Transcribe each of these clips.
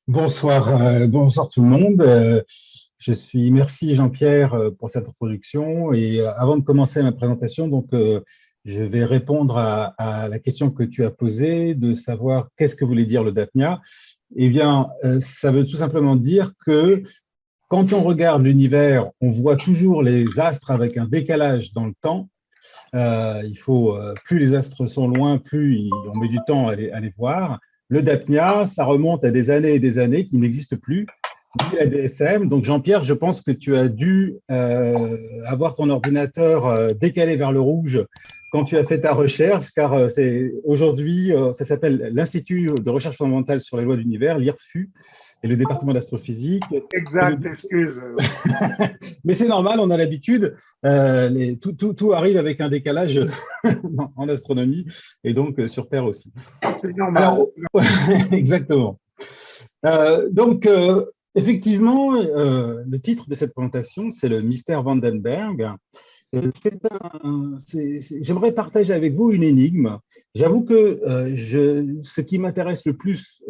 Bonsoir, bonsoir tout le monde. Merci Jean-Pierre pour cette introduction. Et avant de commencer ma présentation, je vais répondre à la question que tu as posée de savoir qu'est-ce que voulait dire le Dapnia. Eh bien, ça veut tout simplement dire que quand on regarde l'univers, on voit toujours les astres avec un décalage dans le temps. Plus les astres sont loin, on met du temps à les voir. Le Dapnia, ça remonte à des années et des années qui n'existent plus, ni la DSM. Donc, Jean-Pierre, je pense que tu as dû avoir ton ordinateur décalé vers le rouge quand tu as fait ta recherche, car aujourd'hui, ça s'appelle l'Institut de recherche fondamentale sur les lois de l'univers, l'IRFU, et le département d'astrophysique. Exact, excuse. Mais c'est normal, on a l'habitude. Tout arrive avec un décalage en astronomie et donc sur Terre aussi. C'est normal. Exactement. Effectivement, le titre de cette présentation, c'est le mystère Vandenberg. J'aimerais partager avec vous une énigme. J'avoue que ce qui m'intéresse le plus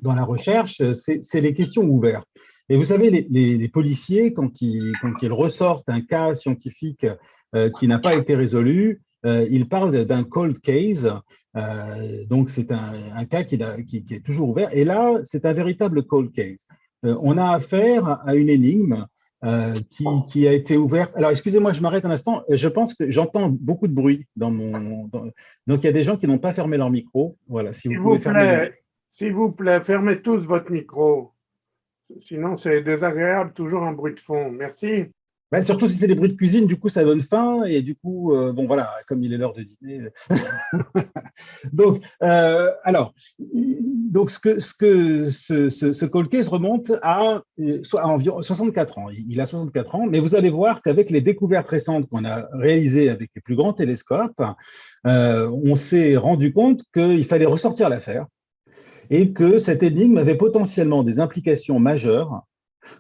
dans la recherche, c'est les questions ouvertes. Et vous savez, les policiers, quand ils ressortent un cas scientifique qui n'a pas été résolu, ils parlent d'un cold case. Donc, c'est un cas qui est toujours ouvert. Et là, c'est un véritable cold case. On a affaire à une énigme qui a été ouverte. Alors, excusez-moi, je m'arrête un instant. Je pense que j'entends beaucoup de bruit donc, il y a des gens qui n'ont pas fermé leur micro. Voilà, si vous pouvez fermer. S'il vous plaît, fermez tous votre micro. Sinon, c'est désagréable, toujours un bruit de fond. Merci. Ben, surtout si c'est des bruits de cuisine, du coup, ça donne faim. Et du coup, bon, voilà, comme il est l'heure de dîner. Ce cold case remonte à environ 64 ans. Il a 64 ans, mais vous allez voir qu'avec les découvertes récentes qu'on a réalisées avec les plus grands télescopes, on s'est rendu compte qu'il fallait ressortir l'affaire et que cette énigme avait potentiellement des implications majeures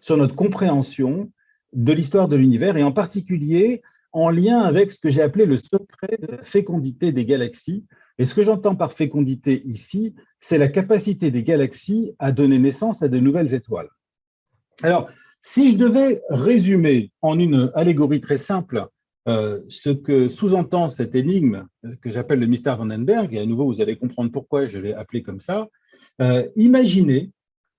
sur notre compréhension de l'histoire de l'univers et en particulier en lien avec ce que j'ai appelé le secret de la fécondité des galaxies. Et ce que j'entends par fécondité ici, c'est la capacité des galaxies à donner naissance à de nouvelles étoiles. Alors, si je devais résumer en une allégorie très simple ce que sous-entend cette énigme que j'appelle le mystère Vandenberg, et à nouveau vous allez comprendre pourquoi je l'ai appelé comme ça, imaginez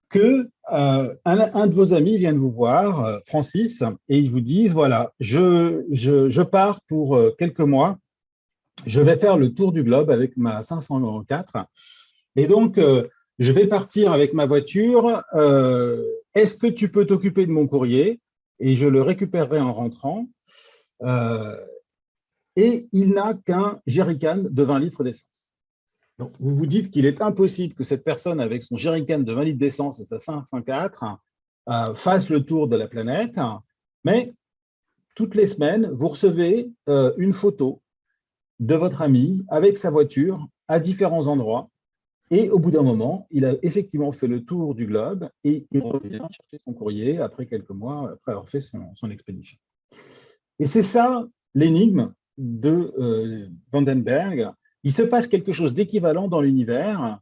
que un de vos amis vient de vous voir, Francis, et ils vous disent, voilà, je pars pour quelques mois, je vais faire le tour du globe avec ma 504, et donc je vais partir avec ma voiture, est-ce que tu peux t'occuper de mon courrier? Et je le récupérerai en rentrant. Et il n'a qu'un jerrycan de 20 litres d'essence. Donc, vous vous dites qu'il est impossible que cette personne, avec son jerrycan de 20 litres d'essence et sa 504, fasse le tour de la planète, mais toutes les semaines, vous recevez une photo de votre ami avec sa voiture à différents endroits, et au bout d'un moment, il a effectivement fait le tour du globe et il revient chercher son courrier après quelques mois, après avoir fait son expédition. Et c'est ça l'énigme de Vandenberg. Il se passe quelque chose d'équivalent dans l'univers.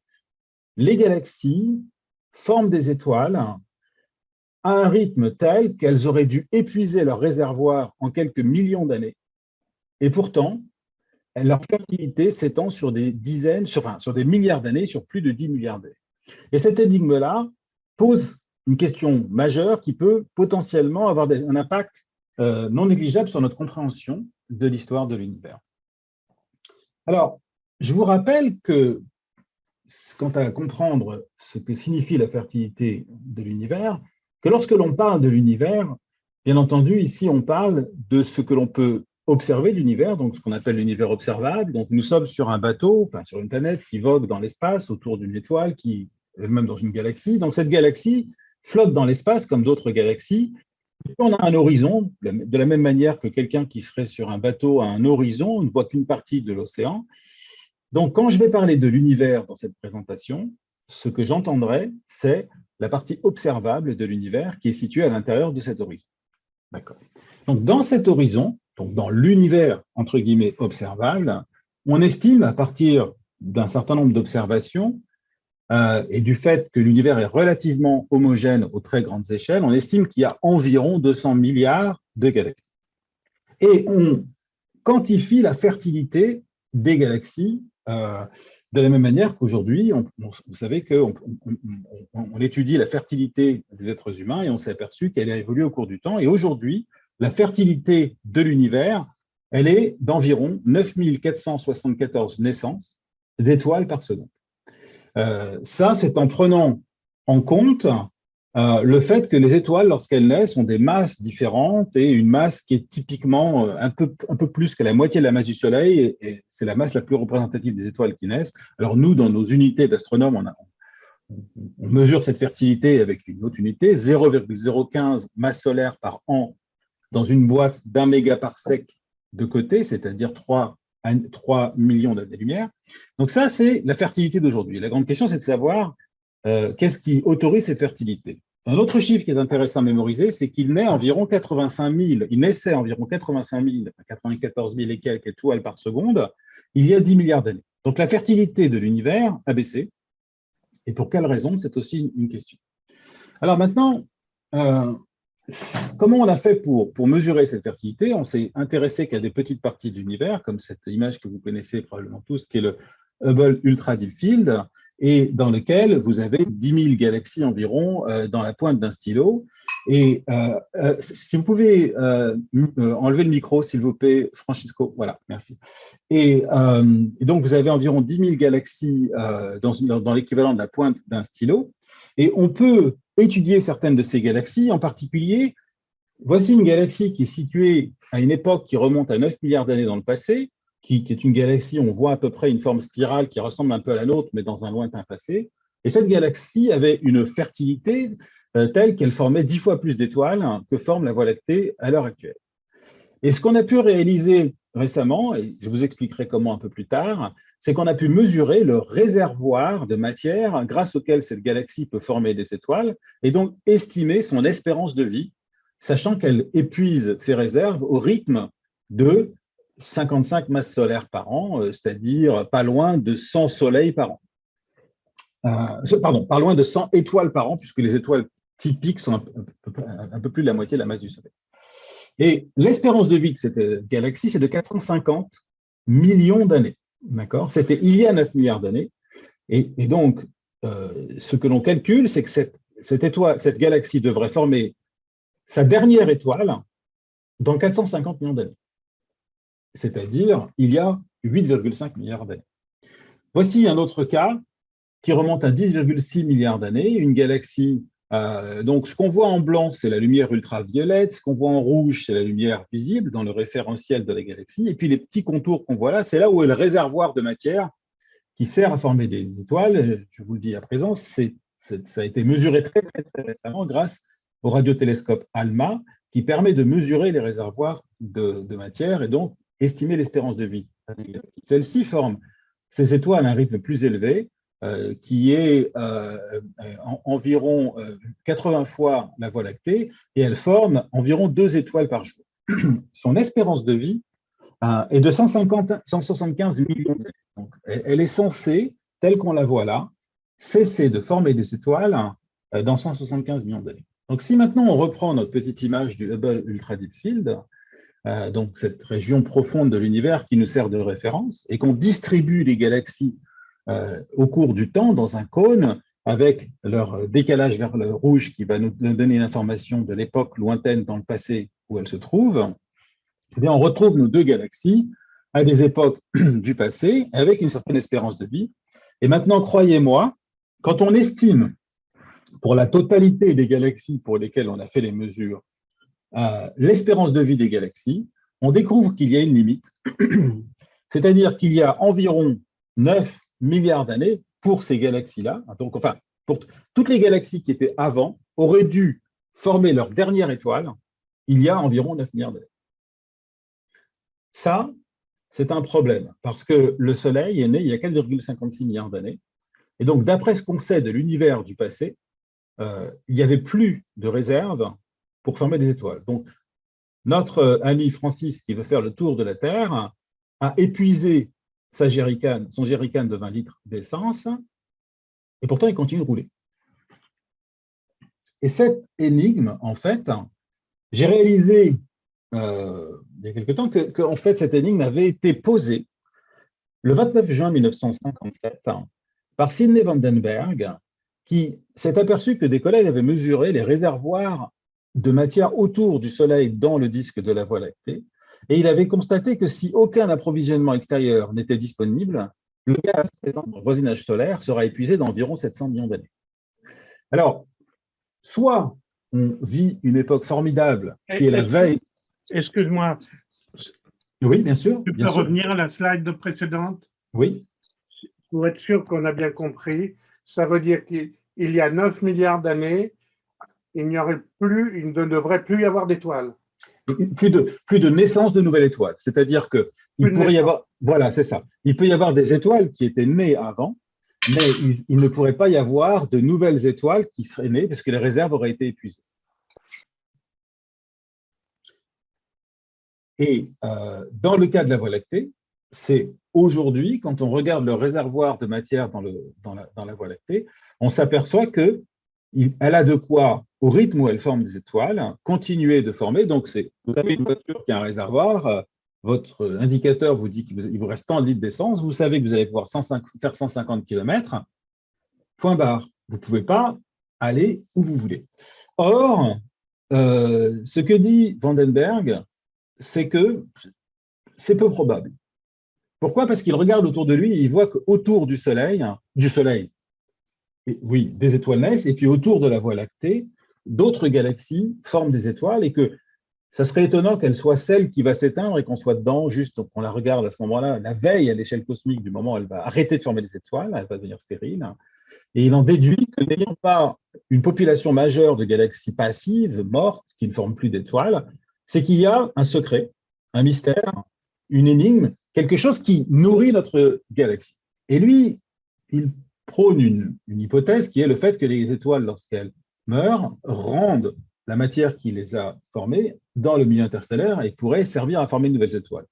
Les galaxies forment des étoiles à un rythme tel qu'elles auraient dû épuiser leur réservoir en quelques millions d'années. Et pourtant, leur fertilité s'étend sur des dizaines, sur des milliards d'années, sur plus de 10 milliards d'années. Et cette énigme-là pose une question majeure qui peut potentiellement avoir un impact non négligeable sur notre compréhension de l'histoire de l'univers. Alors, je vous rappelle que, quant à comprendre ce que signifie la fertilité de l'univers, que lorsque l'on parle de l'univers, bien entendu, ici, on parle de ce que l'on peut observer de l'univers, donc ce qu'on appelle l'univers observable. Donc, nous sommes sur un bateau, enfin sur une planète qui vogue dans l'espace autour d'une étoile, qui est même dans une galaxie. Donc, cette galaxie flotte dans l'espace comme d'autres galaxies. Et on a un horizon, de la même manière que quelqu'un qui serait sur un bateau a un horizon, on ne voit qu'une partie de l'océan. Donc, quand je vais parler de l'univers dans cette présentation, ce que j'entendrai, c'est la partie observable de l'univers qui est située à l'intérieur de cet horizon. D'accord. Donc, dans cet horizon, donc dans l'univers, entre guillemets, observable, on estime à partir d'un certain nombre d'observations et du fait que l'univers est relativement homogène aux très grandes échelles, on estime qu'il y a environ 200 milliards de galaxies. Et on quantifie la fertilité des galaxies de la même manière qu'aujourd'hui, vous savez qu'on étudie la fertilité des êtres humains et on s'est aperçu qu'elle a évolué au cours du temps. Et aujourd'hui, la fertilité de l'univers, elle est d'environ 9 474 naissances d'étoiles par seconde. Ça, c'est en prenant en compte le fait que les étoiles, lorsqu'elles naissent, ont des masses différentes et une masse qui est typiquement un peu plus que la moitié de la masse du Soleil, et c'est la masse la plus représentative des étoiles qui naissent. Alors nous, dans nos unités d'astronomes, on mesure cette fertilité avec une autre unité, 0,015 masse solaire par an dans une boîte d'1 mégaparsec de côté, c'est-à-dire 3 millions d'années-lumière. Donc ça, c'est la fertilité d'aujourd'hui. La grande question, c'est de savoir qu'est-ce qui autorise cette fertilité. Un autre chiffre qui est intéressant à mémoriser, c'est qu'il naît environ 85 000, il naissait environ 85 000, 94 000 et quelques étoiles par seconde, il y a 10 milliards d'années. Donc la fertilité de l'univers a baissé. Et pour quelle raison? C'est aussi une question. Alors maintenant, comment on a fait pour mesurer cette fertilité? On s'est intéressé qu'à des petites parties de l'univers, comme cette image que vous connaissez probablement tous, qui est le Hubble Ultra Deep Field, et dans lequel vous avez 10 000 galaxies environ dans la pointe d'un stylo. Et si vous pouvez enlever le micro, s'il vous plaît, Francisco, voilà, merci. Et donc, vous avez environ 10 000 galaxies dans l'équivalent de la pointe d'un stylo. Et on peut étudier certaines de ces galaxies, en particulier, voici une galaxie qui est située à une époque qui remonte à 9 milliards d'années dans le passé, qui est une galaxie, on voit à peu près une forme spirale qui ressemble un peu à la nôtre, mais dans un lointain passé. Et cette galaxie avait une fertilité telle qu'elle formait 10 fois plus d'étoiles que forme la Voie lactée à l'heure actuelle. Et ce qu'on a pu réaliser récemment, et je vous expliquerai comment un peu plus tard, c'est qu'on a pu mesurer le réservoir de matière grâce auquel cette galaxie peut former des étoiles, et donc estimer son espérance de vie, sachant qu'elle épuise ses réserves au rythme de 55 masses solaires par an, c'est-à-dire pas loin de 100 soleils par an. Pardon, pas loin de 100 étoiles par an, puisque les étoiles typiques sont un peu plus de la moitié de la masse du Soleil. Et l'espérance de vie de cette galaxie, c'est de 450 millions d'années. D'accord? C'était il y a 9 milliards d'années. Et donc, ce que l'on calcule, c'est que cette galaxie devrait former sa dernière étoile dans 450 millions d'années. C'est-à-dire il y a 8,5 milliards d'années. Voici un autre cas qui remonte à 10,6 milliards d'années, une galaxie. Donc, ce qu'on voit en blanc, c'est la lumière ultraviolette. Ce qu'on voit en rouge, c'est la lumière visible dans le référentiel de la galaxie. Et puis, les petits contours qu'on voit là, c'est là où est le réservoir de matière qui sert à former des étoiles. Je vous le dis à présent, ça a été mesuré très récemment grâce au radiotélescope ALMA, qui permet de mesurer les réservoirs de matière et donc estimer l'espérance de vie. Celle-ci forme ces étoiles à un rythme plus élevé, qui est environ 80 fois la Voie lactée, et elle forme environ 2 étoiles par jour. Son espérance de vie est de 175 millions d'années. Donc, elle est censée, telle qu'on la voit là, cesser de former des étoiles dans 175 millions d'années. Donc, si maintenant on reprend notre petite image du Hubble Ultra Deep Field, donc cette région profonde de l'univers qui nous sert de référence, et qu'on distribue les galaxies au cours du temps dans un cône avec leur décalage vers le rouge qui va nous donner l'information de l'époque lointaine dans le passé où elles se trouvent, eh bien, on retrouve nos deux galaxies à des époques du passé avec une certaine espérance de vie. Et maintenant, croyez-moi, quand on estime pour la totalité des galaxies pour lesquelles on a fait les mesures l'espérance de vie des galaxies, on découvre qu'il y a une limite, c'est-à-dire qu'il y a environ 9 milliards d'années pour ces galaxies-là. Donc, enfin, pour toutes les galaxies qui étaient avant auraient dû former leur dernière étoile il y a environ 9 milliards d'années. Ça, c'est un problème, parce que le Soleil est né il y a 4,56 milliards d'années. Et donc, d'après ce qu'on sait de l'univers du passé, il n'y avait plus de réserve pour former des étoiles. Donc, notre ami Francis, qui veut faire le tour de la Terre, a épuisé son jerrycan de 20 litres d'essence Et pourtant, il continue de rouler. Et cette énigme, en fait, j'ai réalisé il y a quelque temps que en fait, cette énigme avait été posée le 29 juin 1957 par Sidney Vandenberg, qui s'est aperçu que des collègues avaient mesuré les réservoirs de matière autour du Soleil dans le disque de la Voie lactée, et il avait constaté que si aucun approvisionnement extérieur n'était disponible, le gaz présent dans le voisinage solaire sera épuisé dans environ 700 millions d'années. Alors, soit on vit une époque formidable qui est la veille. Excuse-moi, Oui, bien sûr. tu peux revenir à la slide précédente? Oui. Pour être sûr qu'on a bien compris, ça veut dire qu'il y a 9 milliards d'années, il ne devrait plus y avoir d'étoiles. Plus de naissance de nouvelles étoiles. C'est-à-dire que il pourrait y avoir, voilà, c'est ça. Il peut y avoir des étoiles qui étaient nées avant, mais il ne pourrait pas y avoir de nouvelles étoiles qui seraient nées parce que les réserves auraient été épuisées. Et dans le cas de la Voie lactée, c'est aujourd'hui, quand on regarde le réservoir de matière dans la Voie lactée, on s'aperçoit qu'elle a de quoi, au rythme où elle forme des étoiles, continuer de former. Donc, vous avez une voiture qui a un réservoir, votre indicateur vous dit qu'il vous reste tant de litres d'essence, vous savez que vous allez pouvoir faire 150 km, point barre. Vous ne pouvez pas aller où vous voulez. Or, ce que dit Vandenberg, c'est que c'est peu probable. Pourquoi? Parce qu'il regarde autour de lui et il voit qu'autour du Soleil, oui, des étoiles naissent, et puis autour de la Voie lactée, d'autres galaxies forment des étoiles, et que ça serait étonnant qu'elle soit celle qui va s'éteindre et qu'on soit dedans, juste qu'on la regarde à ce moment-là, la veille à l'échelle cosmique du moment où elle va arrêter de former des étoiles, elle va devenir stérile. Et il en déduit que n'ayant pas une population majeure de galaxies passives, mortes, qui ne forment plus d'étoiles, c'est qu'il y a un secret, un mystère, une énigme, quelque chose qui nourrit notre galaxie. Et lui, il prône une hypothèse qui est le fait que les étoiles, lorsqu'elles meurent, rendent la matière qui les a formées dans le milieu interstellaire et pourrait servir à former de nouvelles étoiles.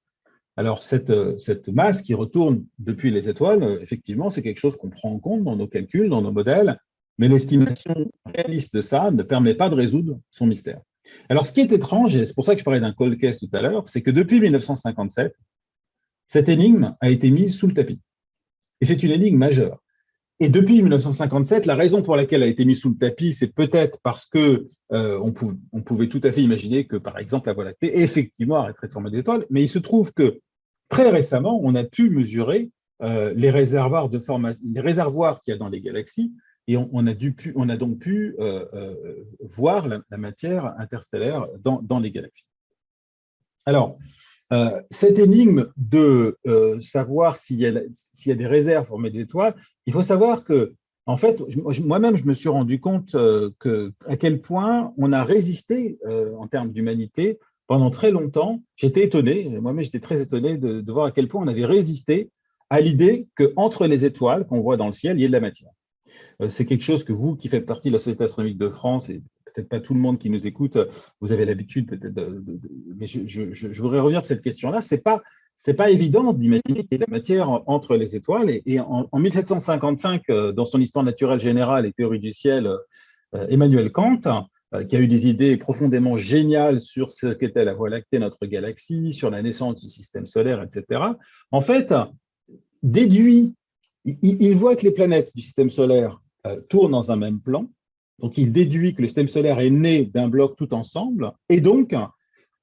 Alors, cette masse qui retourne depuis les étoiles, effectivement, c'est quelque chose qu'on prend en compte dans nos calculs, dans nos modèles, mais l'estimation réaliste de ça ne permet pas de résoudre son mystère. Alors, ce qui est étrange, et c'est pour ça que je parlais d'un cold case tout à l'heure, c'est que depuis 1957, cette énigme a été mise sous le tapis. Et c'est une énigme majeure. Et depuis 1957, la raison pour laquelle elle a été mise sous le tapis, c'est peut-être parce que on pouvait tout à fait imaginer que, par exemple, la Voie lactée, effectivement, arrêterait de former des étoiles, mais il se trouve que très récemment, on a pu mesurer les réservoirs qu'il y a dans les galaxies, et on a donc pu voir la matière interstellaire dans les galaxies. Alors, cette énigme de savoir s'il y a des réserves pour mettre des étoiles, il faut savoir que, en fait, moi-même, je me suis rendu compte à quel point on a résisté en termes d'humanité pendant très longtemps. J'étais étonné, moi-même j'étais très étonné de voir à quel point on avait résisté à l'idée qu'entre les étoiles qu'on voit dans le ciel, il y ait de la matière. C'est quelque chose que vous, qui faites partie de la Société astronomique de France, et peut-être pas tout le monde qui nous écoute, vous avez l'habitude peut-être mais je voudrais revenir sur cette question-là. C'est pas évident d'imaginer qu'il y ait de la matière entre les étoiles. Et en 1755, dans son Histoire naturelle générale et théorie du ciel, Emmanuel Kant, qui a eu des idées profondément géniales sur ce qu'était la Voie lactée, notre galaxie, sur la naissance du système solaire, etc., en fait, il voit que les planètes du système solaire tournent dans un même plan. Donc, il déduit que le système solaire est né d'un bloc tout ensemble, et donc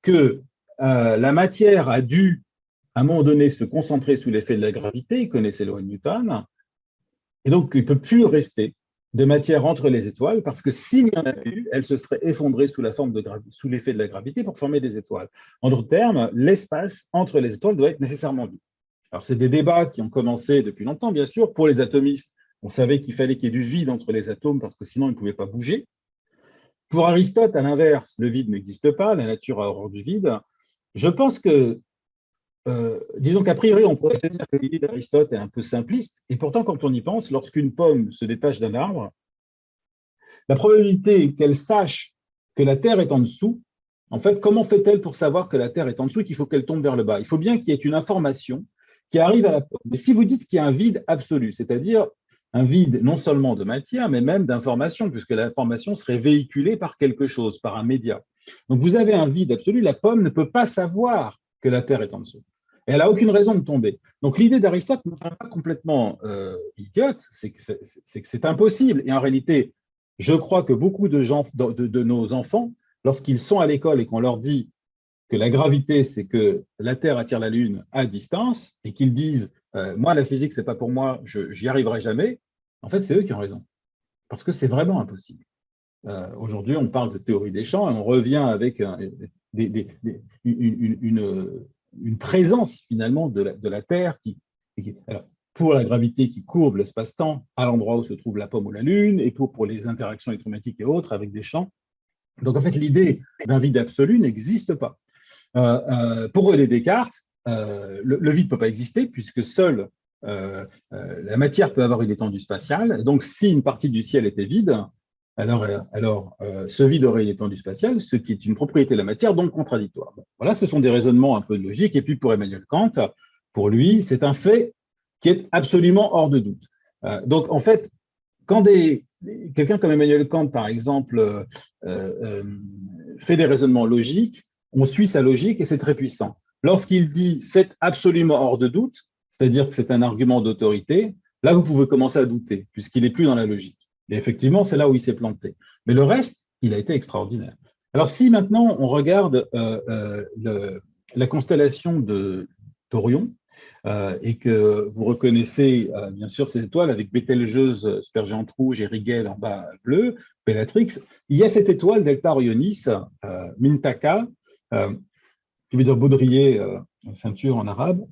que la matière a dû, à un moment donné, se concentrer sous l'effet de la gravité. Il connaissait le loi de Newton, et donc il ne peut plus rester de matière entre les étoiles, parce que s'il y en avait eu, elle se serait effondrée sous l'effet de la gravité pour former des étoiles. En d'autres termes, l'espace entre les étoiles doit être nécessairement vide. Alors, c'est des débats qui ont commencé depuis longtemps, bien sûr. Pour les atomistes, on savait qu'il fallait qu'il y ait du vide entre les atomes parce que sinon, ils ne pouvaient pas bouger. Pour Aristote, à l'inverse, le vide n'existe pas, la nature a horreur du vide. Je pense que, disons qu'a priori, on pourrait se dire que l'idée d'Aristote est un peu simpliste, et pourtant, quand on y pense, lorsqu'une pomme se détache d'un arbre, la probabilité qu'elle sache que la Terre est en dessous, en fait, comment fait-elle pour savoir que la Terre est en dessous et qu'il faut qu'elle tombe vers le bas? Il faut bien qu'il y ait une information qui arrive à la pomme. Mais si vous dites qu'il y a un vide absolu, c'est-à-dire un vide non seulement de matière, mais même d'information, puisque l'information serait véhiculée par quelque chose, par un média. Donc vous avez un vide absolu, la pomme ne peut pas savoir que la Terre est en dessous. Et elle n'a aucune raison de tomber. Donc l'idée d'Aristote ne paraît pas complètement idiote, c'est que c'est impossible. Et en réalité, je crois que beaucoup de nos enfants, lorsqu'ils sont à l'école et qu'on leur dit que la gravité, c'est que la Terre attire la Lune à distance, et qu'ils disent moi, la physique, c'est pas pour moi, j'y arriverai jamais, en fait, c'est eux qui ont raison. Parce que c'est vraiment impossible. Aujourd'hui, on parle de théorie des champs et on revient avec une présence finalement de la Terre alors, pour la gravité qui courbe l'espace-temps à l'endroit où se trouve la pomme ou la Lune, et pour les interactions électromagnétiques et autres avec des champs. Donc en fait, l'idée d'un vide absolu n'existe pas. Pour René Descartes, le vide ne peut pas exister puisque seule la matière peut avoir une étendue spatiale. Donc si une partie du ciel était vide, alors ce vide aurait une étendue spatiale, ce qui est une propriété de la matière, donc contradictoire. Bon, voilà, ce sont des raisonnements un peu logiques. Et puis pour Emmanuel Kant, pour lui, c'est un fait qui est absolument hors de doute. Donc en fait, quand quelqu'un comme Emmanuel Kant, par exemple, fait des raisonnements logiques, on suit sa logique et c'est très puissant. Lorsqu'il dit c'est absolument hors de doute, c'est-à-dire que c'est un argument d'autorité, là vous pouvez commencer à douter, puisqu'il n'est plus dans la logique. Et effectivement, c'est là où il s'est planté. Mais le reste, il a été extraordinaire. Alors si maintenant on regarde la constellation d'Orion, et que vous reconnaissez bien sûr ces étoiles avec Bételgeuse, supergéante rouge et Rigel en bas bleu, Bellatrix, il y a cette étoile Delta Orionis, Mintaka, qui veut dire baudrier, ceinture en arabe,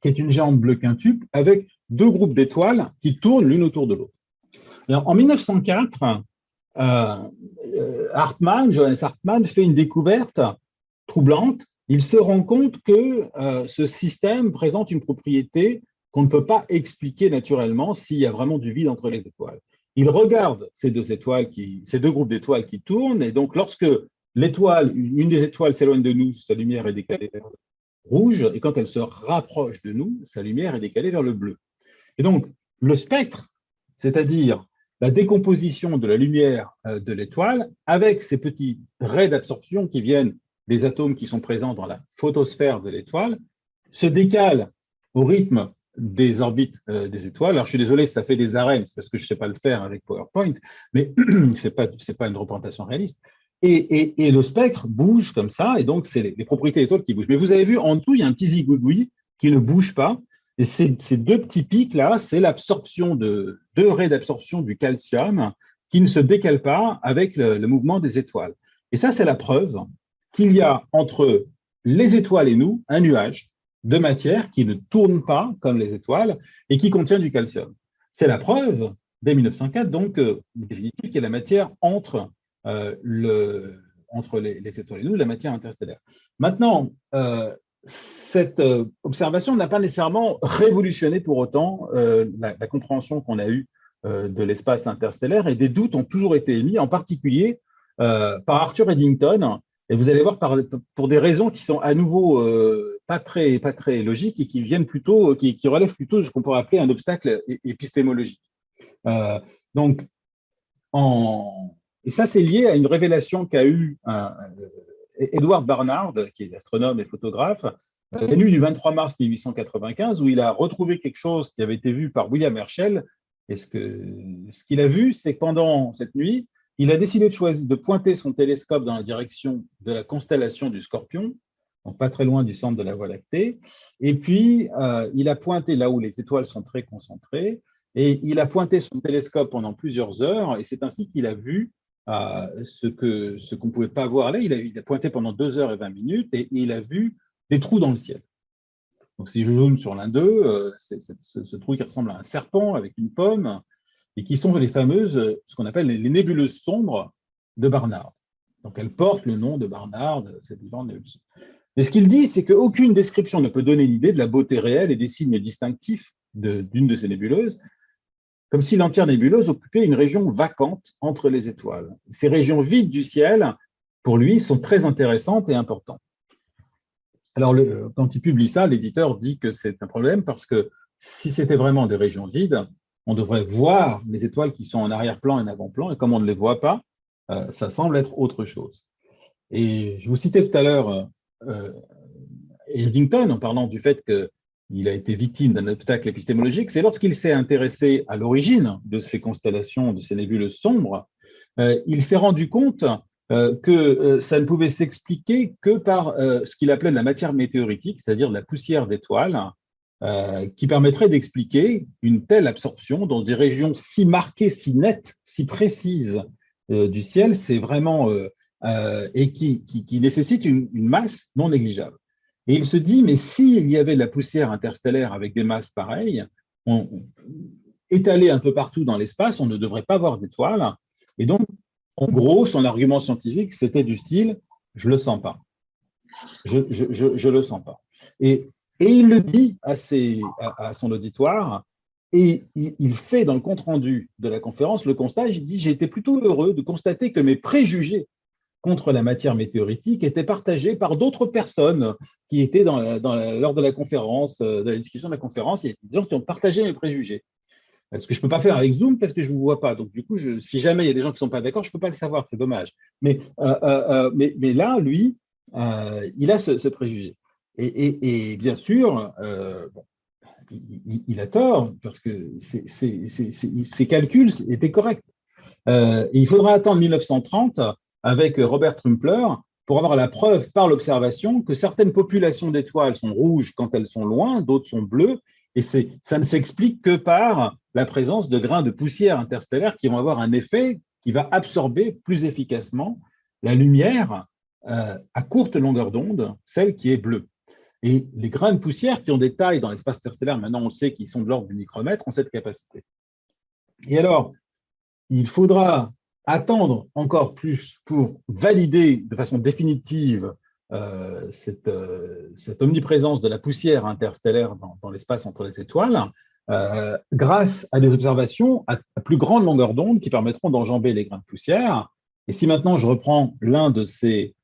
qui est une géante bleue quintuple avec deux groupes d'étoiles qui tournent l'une autour de l'autre. En 1904, Johannes Hartmann fait une découverte troublante. Il se rend compte que ce système présente une propriété qu'on ne peut pas expliquer naturellement s'il y a vraiment du vide entre les étoiles. Il regarde ces deux groupes d'étoiles qui tournent, et donc lorsque une des étoiles s'éloigne de nous, sa lumière est décalée vers le rouge, et quand elle se rapproche de nous, sa lumière est décalée vers le bleu. Et donc, le spectre, c'est-à-dire la décomposition de la lumière de l'étoile, avec ces petits raies d'absorption qui viennent des atomes qui sont présents dans la photosphère de l'étoile, se décale au rythme des orbites des étoiles. Alors, je suis désolé si ça fait des arènes, c'est parce que je ne sais pas le faire avec PowerPoint, mais ce n'est pas une représentation réaliste. Et le spectre bouge comme ça, et donc, c'est les propriétés d'étoiles qui bougent. Mais vous avez vu, en dessous, il y a un petit zigouigoui qui ne bouge pas. Et ces deux petits pics-là, c'est l'absorption de deux raies d'absorption du calcium qui ne se décalent pas avec le mouvement des étoiles. Et ça, c'est la preuve qu'il y a entre les étoiles et nous un nuage de matière qui ne tourne pas comme les étoiles et qui contient du calcium. C'est la preuve, dès 1904, donc, définitive, qu'il y a la matière entre les étoiles et nous, la matière interstellaire. Maintenant, cette observation n'a pas nécessairement révolutionné pour autant la compréhension qu'on a eue de l'espace interstellaire, et des doutes ont toujours été émis, en particulier par Arthur Eddington, et vous allez voir pour des raisons qui sont à nouveau pas très logiques et qui viennent plutôt, qui relèvent plutôt de ce qu'on pourrait appeler un obstacle épistémologique. Et ça, c'est lié à une révélation qu'a eue Edward Barnard, qui est astronome et photographe, la nuit du 23 mars 1895, où il a retrouvé quelque chose qui avait été vu par William Herschel. Et ce qu'il a vu, c'est que pendant cette nuit, il a décidé de pointer son télescope dans la direction de la constellation du Scorpion, donc pas très loin du centre de la Voie lactée. Et puis, il a pointé là où les étoiles sont très concentrées, et il a pointé son télescope pendant plusieurs heures, et c'est ainsi qu'il a vu ce qu'on ne pouvait pas voir là. Il a pointé pendant 2 heures et 20 minutes, et il a vu des trous dans le ciel. Donc, si je zoome sur l'un d'eux, c'est ce trou qui ressemble à un serpent avec une pomme, et qui sont les fameuses, ce qu'on appelle les nébuleuses sombres de Barnard. Donc, elles portent le nom de Barnard, cette différente nébuleuse. Mais ce qu'il dit, c'est qu'aucune description ne peut donner l'idée de la beauté réelle et des signes distinctifs d'une de ces nébuleuses, comme si l'entière nébuleuse occupait une région vacante entre les étoiles. Ces régions vides du ciel, pour lui, sont très intéressantes et importantes. Alors, quand il publie ça, l'éditeur dit que c'est un problème parce que si c'était vraiment des régions vides, on devrait voir les étoiles qui sont en arrière-plan et en avant-plan, et comme on ne les voit pas, ça semble être autre chose. Et je vous citais tout à l'heure Eddington, en parlant du fait qu'il a été victime d'un obstacle épistémologique, c'est lorsqu'il s'est intéressé à l'origine de ces constellations, de ces nébuleuses sombres, il s'est rendu compte que ça ne pouvait s'expliquer que par ce qu'il appelait de la matière météoritique, c'est-à-dire de la poussière d'étoiles, qui permettrait d'expliquer une telle absorption dans des régions si marquées, si nettes, si précises du ciel, c'est vraiment et qui nécessite une masse non négligeable. Et il se dit, mais s'il y avait de la poussière interstellaire avec des masses pareilles, étalées un peu partout dans l'espace, on ne devrait pas voir d'étoiles. Et donc, en gros, son argument scientifique, c'était du style, je le sens pas. Je le sens pas. Et il le dit à son auditoire, et il fait dans le compte-rendu de la conférence le constat, il dit, j'ai été plutôt heureux de constater que mes préjugés contre la matière météoritique étaient partagés par d'autres personnes qui étaient lors de la conférence, de la discussion de la conférence. Il y a des gens qui ont partagé mes préjugés. Ce que je ne peux pas faire avec Zoom parce que je ne vous vois pas. Donc, du coup, si jamais il y a des gens qui ne sont pas d'accord, je ne peux pas le savoir, c'est dommage. Mais là, lui, il a ce préjugé. Et bien sûr, bon, il a tort parce que ses calculs étaient corrects. Il faudra attendre 1930 avec Robert Trumpler pour avoir la preuve par l'observation que certaines populations d'étoiles sont rouges quand elles sont loin, d'autres sont bleues, et ça ne s'explique que par la présence de grains de poussière interstellaire qui vont avoir un effet qui va absorber plus efficacement la lumière à courte longueur d'onde, celle qui est bleue. Et les grains de poussière qui ont des tailles dans l'espace interstellaire, maintenant on sait qu'ils sont de l'ordre du micromètre, ont cette capacité. Et alors, il faudra attendre encore plus pour valider de façon définitive cette omniprésence de la poussière interstellaire dans l'espace entre les étoiles, grâce à des observations à plus grande longueur d'onde qui permettront d'enjamber les grains de poussière. Et si maintenant je reprends l'un de ces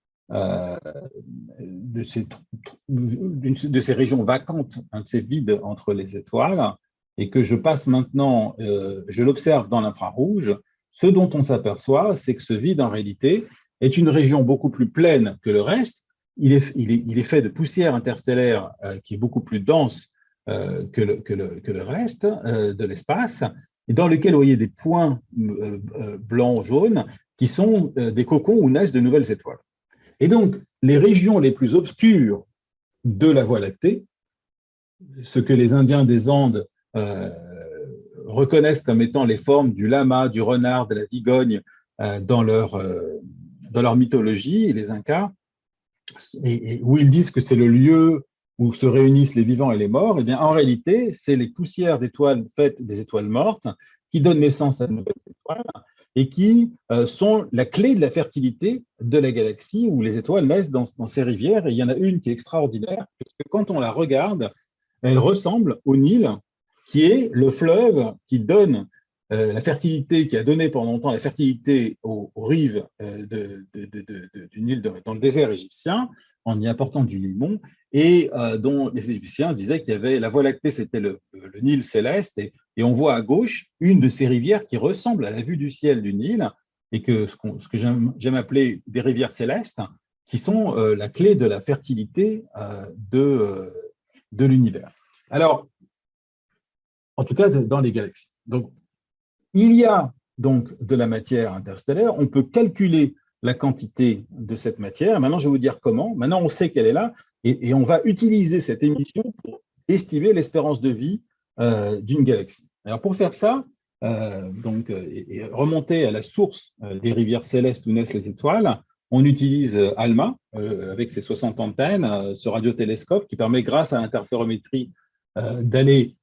régions vacantes, un de ces vides entre les étoiles, et que je passe maintenant, je l'observe dans l'infrarouge, ce dont on s'aperçoit, c'est que ce vide, en réalité, est une région beaucoup plus pleine que le reste. Il est fait de poussière interstellaire qui est beaucoup plus dense que le reste de l'espace, et dans lequel vous voyez des points blancs, jaunes, qui sont des cocons où naissent de nouvelles étoiles. Et donc, les régions les plus obscures de la Voie lactée, ce que les Indiens des Andes reconnaissent comme étant les formes du lama, du renard, de la vigogne dans leur mythologie, les Incas, et où ils disent que c'est le lieu où se réunissent les vivants et les morts, eh bien, en réalité, c'est les poussières d'étoiles faites des étoiles mortes qui donnent naissance à de nouvelles étoiles et qui sont la clé de la fertilité de la galaxie où les étoiles naissent dans ces rivières. Et il y en a une qui est extraordinaire, parce que quand on la regarde, elle ressemble au Nil, qui est le fleuve qui donne la fertilité, qui a donné pendant longtemps la fertilité aux rives du Nil dans le désert égyptien, en y apportant du limon, et dont les Égyptiens disaient qu'il y avait la Voie lactée, c'était le Nil céleste, et on voit à gauche une de ces rivières qui ressemble à la vue du ciel du Nil, et ce que j'aime appeler des rivières célestes, qui sont la clé de la fertilité de l'univers. Alors, en tout cas, dans les galaxies. Donc, il y a donc de la matière interstellaire, on peut calculer la quantité de cette matière. Maintenant, je vais vous dire comment. Maintenant, on sait qu'elle est là, et on va utiliser cette émission pour estimer l'espérance de vie d'une galaxie. Alors, pour faire ça, et remonter à la source des rivières célestes où naissent les étoiles, on utilise ALMA avec ses 60 antennes, ce radiotélescope qui permet, grâce à l'interférométrie, d'aller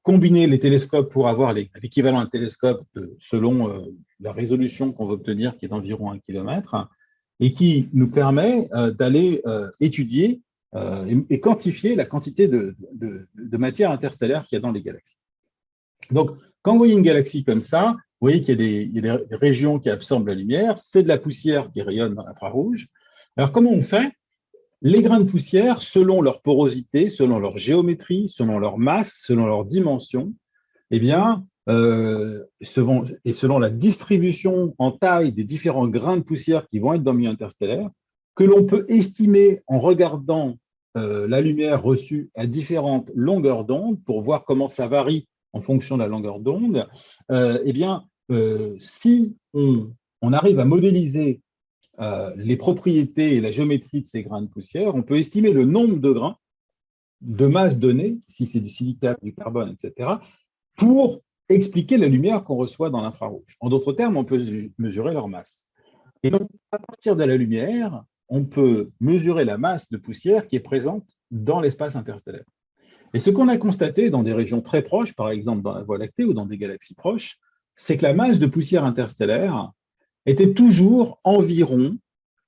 combiner les télescopes pour avoir l'équivalent d'un télescope selon la résolution qu'on veut obtenir, qui est d'environ 1 km, et qui nous permet d'aller étudier et quantifier la quantité de matière interstellaire qu'il y a dans les galaxies. Donc, quand vous voyez une galaxie comme ça, vous voyez qu'il y a des régions qui absorbent la lumière, c'est de la poussière qui rayonne dans l'infrarouge. Alors, comment on fait? Les grains de poussière, selon leur porosité, selon leur géométrie, selon leur masse, selon leur dimension, eh bien, selon la distribution en taille des différents grains de poussière qui vont être dans le milieu interstellaire, que l'on peut estimer en regardant la lumière reçue à différentes longueurs d'onde pour voir comment ça varie en fonction de la longueur d'onde, eh bien, si on arrive à modéliser les propriétés et la géométrie de ces grains de poussière, on peut estimer le nombre de grains de masse donnée, si c'est du silicate, du carbone, etc., pour expliquer la lumière qu'on reçoit dans l'infrarouge. En d'autres termes, on peut mesurer leur masse. Et donc, à partir de la lumière, on peut mesurer la masse de poussière qui est présente dans l'espace interstellaire. Et ce qu'on a constaté dans des régions très proches, par exemple dans la Voie lactée ou dans des galaxies proches, c'est que la masse de poussière interstellaire était toujours environ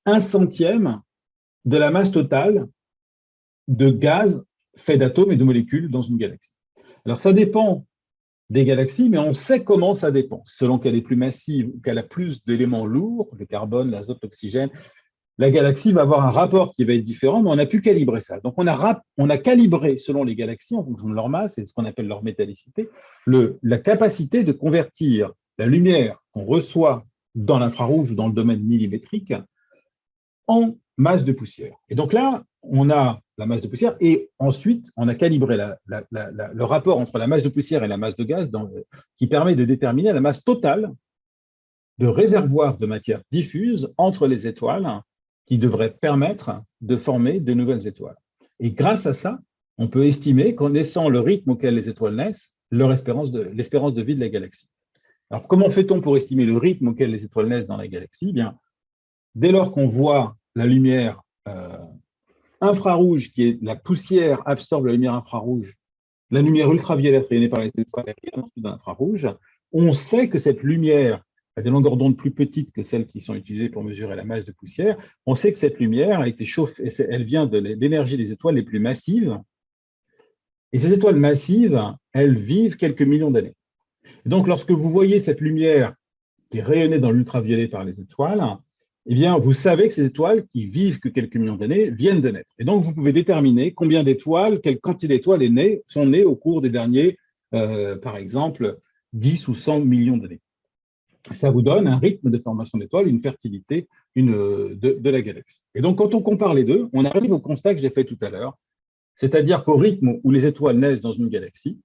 1/100 de la masse totale de gaz fait d'atomes et de molécules dans une galaxie. Alors, ça dépend des galaxies, mais on sait comment ça dépend. Selon qu'elle est plus massive ou qu'elle a plus d'éléments lourds, le carbone, l'azote, l'oxygène, la galaxie va avoir un rapport qui va être différent, mais on a pu calibrer ça. Donc, on a calibré, selon les galaxies, en fonction de leur masse et ce qu'on appelle leur métallicité, la capacité de convertir la lumière qu'on reçoit dans l'infrarouge ou dans le domaine millimétrique en masse de poussière. Et donc là, on a la masse de poussière et ensuite, on a calibré le rapport entre la masse de poussière et la masse de gaz qui permet de déterminer la masse totale de réservoirs de matière diffuse entre les étoiles qui devrait permettre de former de nouvelles étoiles. Et grâce à ça, on peut estimer, connaissant le rythme auquel les étoiles naissent, l'espérance de vie de la galaxie. Alors, comment fait-on pour estimer le rythme auquel les étoiles naissent dans la galaxie? Bien, dès lors qu'on voit la lumière infrarouge, qui est la poussière absorbe la lumière infrarouge, la lumière ultraviolette rayonnée par les étoiles est ensuite dans l'infrarouge, on sait que cette lumière a des longueurs d'onde plus petites que celles qui sont utilisées pour mesurer la masse de poussière. On sait que cette lumière a été chauffée, elle vient de l'énergie des étoiles les plus massives. Et ces étoiles massives, elles vivent quelques millions d'années. Donc, lorsque vous voyez cette lumière qui est rayonnée dans l'ultraviolet par les étoiles, eh bien, vous savez que ces étoiles qui vivent que quelques millions d'années viennent de naître. Et donc, vous pouvez déterminer combien d'étoiles, quelle quantité d'étoiles sont nées au cours des derniers, par exemple, 10 ou 100 millions d'années. Ça vous donne un rythme de formation d'étoiles, une fertilité de la galaxie. Et donc, quand on compare les deux, on arrive au constat que j'ai fait tout à l'heure, c'est-à-dire qu'au rythme où les étoiles naissent dans une galaxie,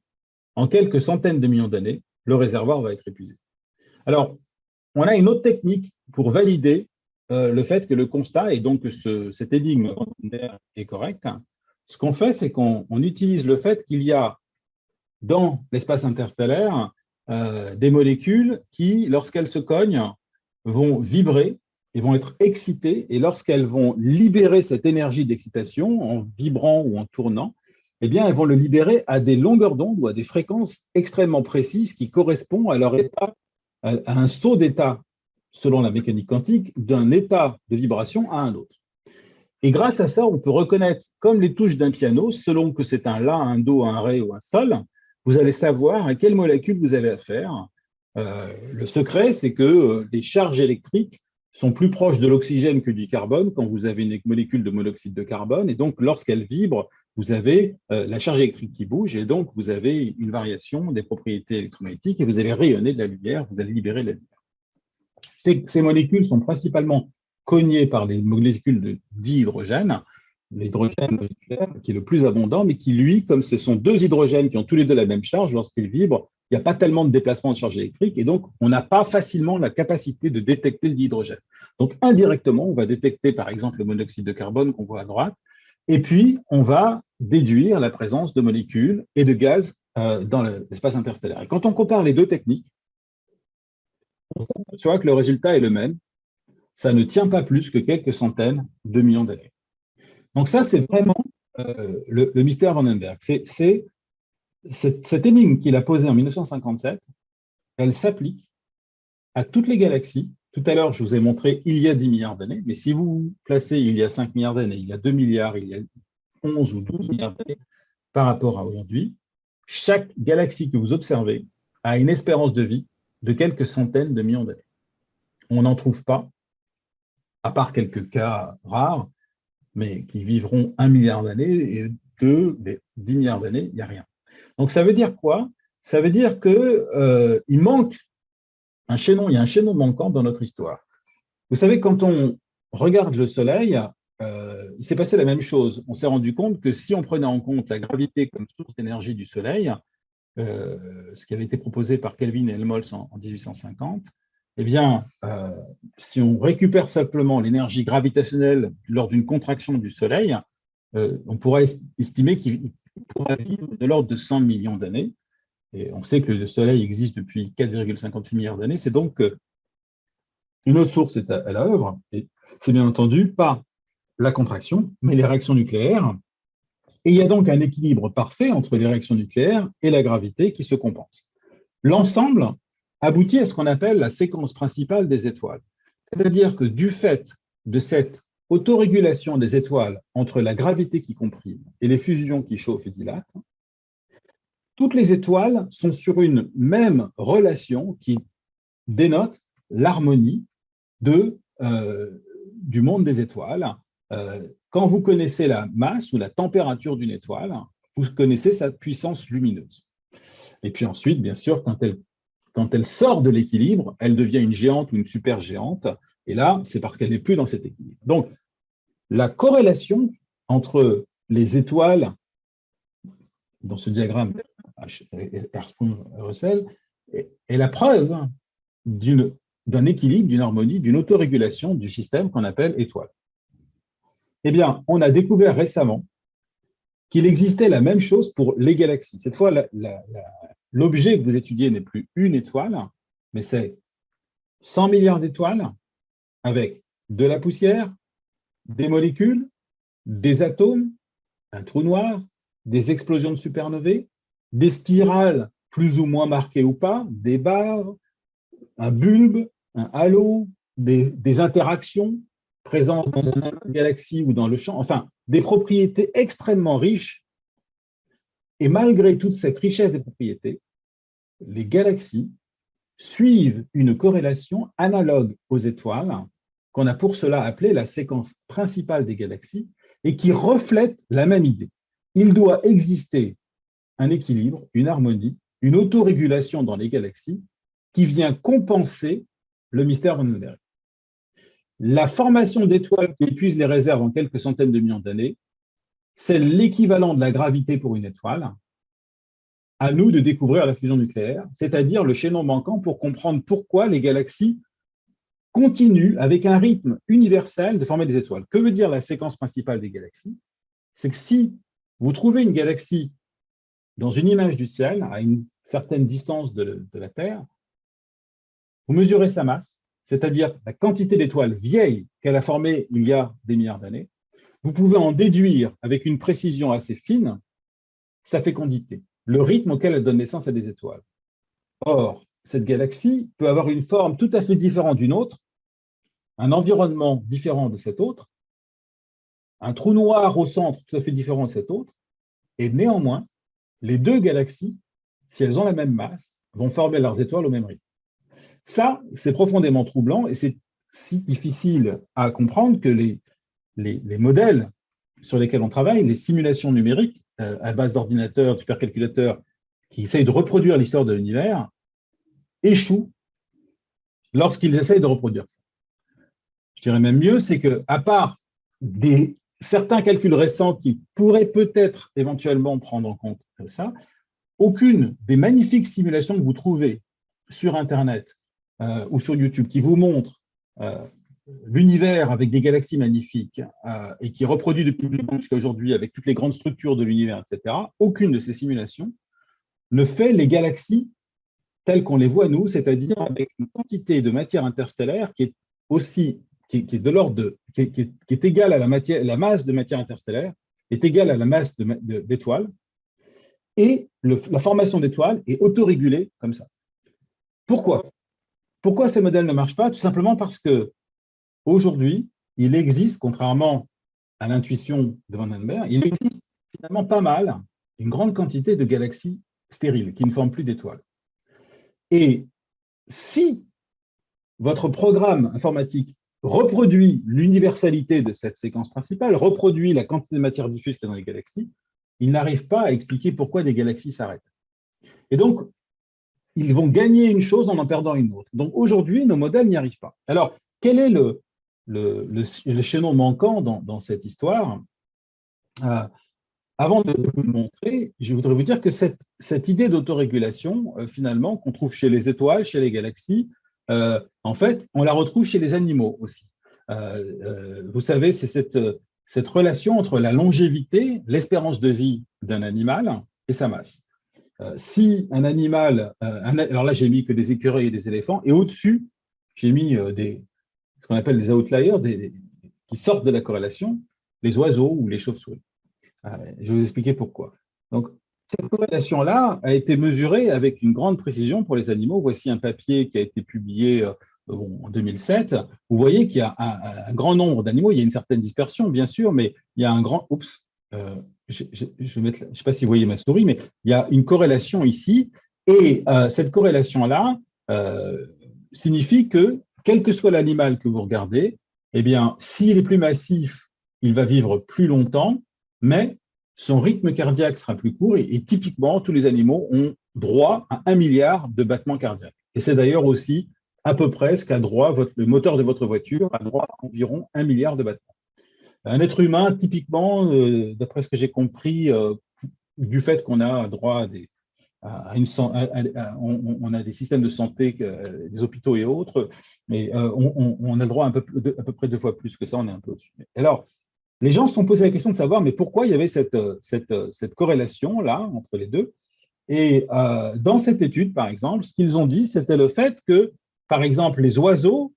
en quelques centaines de millions d'années, le réservoir va être épuisé. Alors, on a une autre technique pour valider le fait que le constat et donc que cette énigme est correcte. Ce qu'on fait, c'est qu'on utilise le fait qu'il y a dans l'espace interstellaire des molécules qui, lorsqu'elles se cognent, vont vibrer et vont être excitées. Et lorsqu'elles vont libérer cette énergie d'excitation en vibrant ou en tournant, eh bien, elles vont le libérer à des longueurs d'onde ou à des fréquences extrêmement précises qui correspondent à leur état, à un saut d'état, selon la mécanique quantique, d'un état de vibration à un autre. Et grâce à ça, on peut reconnaître, comme les touches d'un piano, selon que c'est un La, un Do, un Ré ou un Sol, vous allez savoir à quelle molécule vous avez affaire. Le secret, c'est que les charges électriques sont plus proches de l'oxygène que du carbone quand vous avez une molécule de monoxyde de carbone. Et donc, lorsqu'elle vibre, vous avez la charge électrique qui bouge et donc vous avez une variation des propriétés électromagnétiques et vous allez rayonner de la lumière, vous allez libérer de la lumière. Ces molécules sont principalement cognées par les molécules d'hydrogène, l'hydrogène moléculaire qui est le plus abondant, mais qui, lui, comme ce sont deux hydrogènes qui ont tous les deux la même charge, lorsqu'ils vibrent, il n'y a pas tellement de déplacement de charge électrique et donc on n'a pas facilement la capacité de détecter le dihydrogène. Donc indirectement, on va détecter par exemple le monoxyde de carbone qu'on voit à droite et puis on va déduire la présence de molécules et de gaz dans l'espace interstellaire. Et quand on compare les deux techniques, on s'aperçoit que le résultat est le même. Ça ne tient pas plus que quelques centaines de millions d'années. Donc ça, c'est vraiment le mystère Vandenberg. C'est cette énigme qu'il a posée en 1957, elle s'applique à toutes les galaxies. Tout à l'heure, je vous ai montré il y a 10 milliards d'années, mais si vous placez il y a 5 milliards d'années, il y a 2 milliards, il y a 11 ou 12 milliards d'années par rapport à aujourd'hui, chaque galaxie que vous observez a une espérance de vie de quelques centaines de millions d'années. On n'en trouve pas, à part quelques cas rares, mais qui vivront 1 milliard d'années et 10 milliards d'années, il n'y a rien. Donc ça veut dire quoi? Ça veut dire qu'il manque un chaînon, il y a un chaînon manquant dans notre histoire. Vous savez, quand on regarde le Soleil, il s'est passé la même chose. On s'est rendu compte que si on prenait en compte la gravité comme source d'énergie du Soleil, ce qui avait été proposé par Kelvin et Helmholtz en 1850, eh bien, si on récupère simplement l'énergie gravitationnelle lors d'une contraction du Soleil, on pourrait estimer qu'il pourra vivre de l'ordre de 100 millions d'années. Et on sait que le Soleil existe depuis 4,56 milliards d'années. C'est donc une autre source est à l'œuvre. Et c'est bien entendu pas la contraction, mais les réactions nucléaires. Et il y a donc un équilibre parfait entre les réactions nucléaires et la gravité qui se compensent. L'ensemble aboutit à ce qu'on appelle la séquence principale des étoiles. C'est-à-dire que du fait de cette autorégulation des étoiles entre la gravité qui comprime et les fusions qui chauffent et dilatent, toutes les étoiles sont sur une même relation qui dénote l'harmonie du monde des étoiles. Quand vous connaissez la masse ou la température d'une étoile, vous connaissez sa puissance lumineuse. Et puis ensuite, bien sûr, quand elle sort de l'équilibre, elle devient une géante ou une supergéante. Et là, c'est parce qu'elle n'est plus dans cet équilibre. Donc, la corrélation entre les étoiles, dans ce diagramme Hertzsprung-Russell, est la preuve d'un équilibre, d'une harmonie, d'une autorégulation du système qu'on appelle étoile. Eh bien, on a découvert récemment qu'il existait la même chose pour les galaxies. Cette fois, l'objet que vous étudiez n'est plus une étoile, mais c'est 100 milliards d'étoiles avec de la poussière, des molécules, des atomes, un trou noir, des explosions de supernovae, des spirales plus ou moins marquées ou pas, des barres, un bulbe, un halo, des interactions, présence dans une galaxie ou dans le champ, enfin, des propriétés extrêmement riches. Et malgré toute cette richesse des propriétés, les galaxies suivent une corrélation analogue aux étoiles, qu'on a pour cela appelé la séquence principale des galaxies, et qui reflète la même idée. Il doit exister un équilibre, une harmonie, une autorégulation dans les galaxies qui vient compenser le mystère von Neuberg. La formation d'étoiles qui épuisent les réserves en quelques centaines de millions d'années, c'est l'équivalent de la gravité pour une étoile. À nous de découvrir la fusion nucléaire, c'est-à-dire le chaînon manquant pour comprendre pourquoi les galaxies continuent avec un rythme universel de former des étoiles. Que veut dire la séquence principale des galaxies? C'est que si vous trouvez une galaxie dans une image du ciel, à une certaine distance de la Terre, vous mesurez sa masse, c'est-à-dire la quantité d'étoiles vieilles qu'elle a formées il y a des milliards d'années, vous pouvez en déduire avec une précision assez fine sa fécondité, le rythme auquel elle donne naissance à des étoiles. Or, cette galaxie peut avoir une forme tout à fait différente d'une autre, un environnement différent de cet autre, un trou noir au centre tout à fait différent de cet autre, et néanmoins, les deux galaxies, si elles ont la même masse, vont former leurs étoiles au même rythme. Ça, c'est profondément troublant et c'est si difficile à comprendre que les modèles sur lesquels on travaille, les simulations numériques à base d'ordinateurs, de supercalculateurs qui essayent de reproduire l'histoire de l'univers, échouent lorsqu'ils essayent de reproduire ça. Je dirais même mieux, c'est qu'à part certains calculs récents qui pourraient peut-être éventuellement prendre en compte ça, aucune des magnifiques simulations que vous trouvez sur Internet ou sur YouTube qui vous montrent l'univers avec des galaxies magnifiques et qui reproduit depuis le début jusqu'à aujourd'hui avec toutes les grandes structures de l'univers, etc., aucune de ces simulations ne fait les galaxies telles qu'on les voit nous, c'est-à-dire avec une quantité de matière interstellaire qui est aussi qui est de l'ordre qui est égale à la masse de matière interstellaire, est égale à la masse d'étoiles, et la formation d'étoiles est autorégulée comme ça. Pourquoi? Pourquoi ces modèles ne marchent pas? Tout simplement parce que aujourd'hui, il existe, contrairement à l'intuition de von Neuberg, il existe finalement pas mal, une grande quantité de galaxies stériles qui ne forment plus d'étoiles. Et si votre programme informatique reproduit l'universalité de cette séquence principale, reproduit la quantité de matière diffuse qu'il y a dans les galaxies, il n'arrive pas à expliquer pourquoi des galaxies s'arrêtent. Et donc, ils vont gagner une chose en perdant une autre. Donc aujourd'hui, nos modèles n'y arrivent pas. Alors, quel est le chaînon manquant dans cette histoire? Avant de vous le montrer, je voudrais vous dire que cette idée d'autorégulation, finalement, qu'on trouve chez les étoiles, chez les galaxies, en fait, on la retrouve chez les animaux aussi. Vous savez, c'est cette relation entre la longévité, l'espérance de vie d'un animal et sa masse. Si un animal, alors là j'ai mis que des écureuils et des éléphants, et au-dessus, j'ai mis ce qu'on appelle des outliers, qui sortent de la corrélation, les oiseaux ou les chauves-souris. Je vais vous expliquer pourquoi. Donc, cette corrélation-là a été mesurée avec une grande précision pour les animaux. Voici un papier qui a été publié en 2007. Vous voyez qu'il y a un grand nombre d'animaux. Il y a une certaine dispersion, bien sûr, mais il y a un grand… Oups, je ne sais pas si vous voyez ma souris, mais il y a une corrélation ici. Et cette corrélation-là signifie que, quel que soit l'animal que vous regardez, eh bien, s'il est plus massif, il va vivre plus longtemps, mais son rythme cardiaque sera plus court et typiquement, tous les animaux ont droit à 1 milliard de battements cardiaques. Et c'est d'ailleurs aussi à peu près ce qu'a droit le moteur de votre voiture, a droit à environ 1 milliard de battements. Un être humain, typiquement, d'après ce que j'ai compris, du fait qu'on a droit on a des systèmes de santé, des hôpitaux et autres, mais on a le droit à peu près 2 fois plus que ça, on est un peu au-dessus. Alors, les gens se sont posé la question de savoir mais pourquoi il y avait cette corrélation-là entre les deux. Et dans cette étude, par exemple, ce qu'ils ont dit, c'était le fait que, par exemple, les oiseaux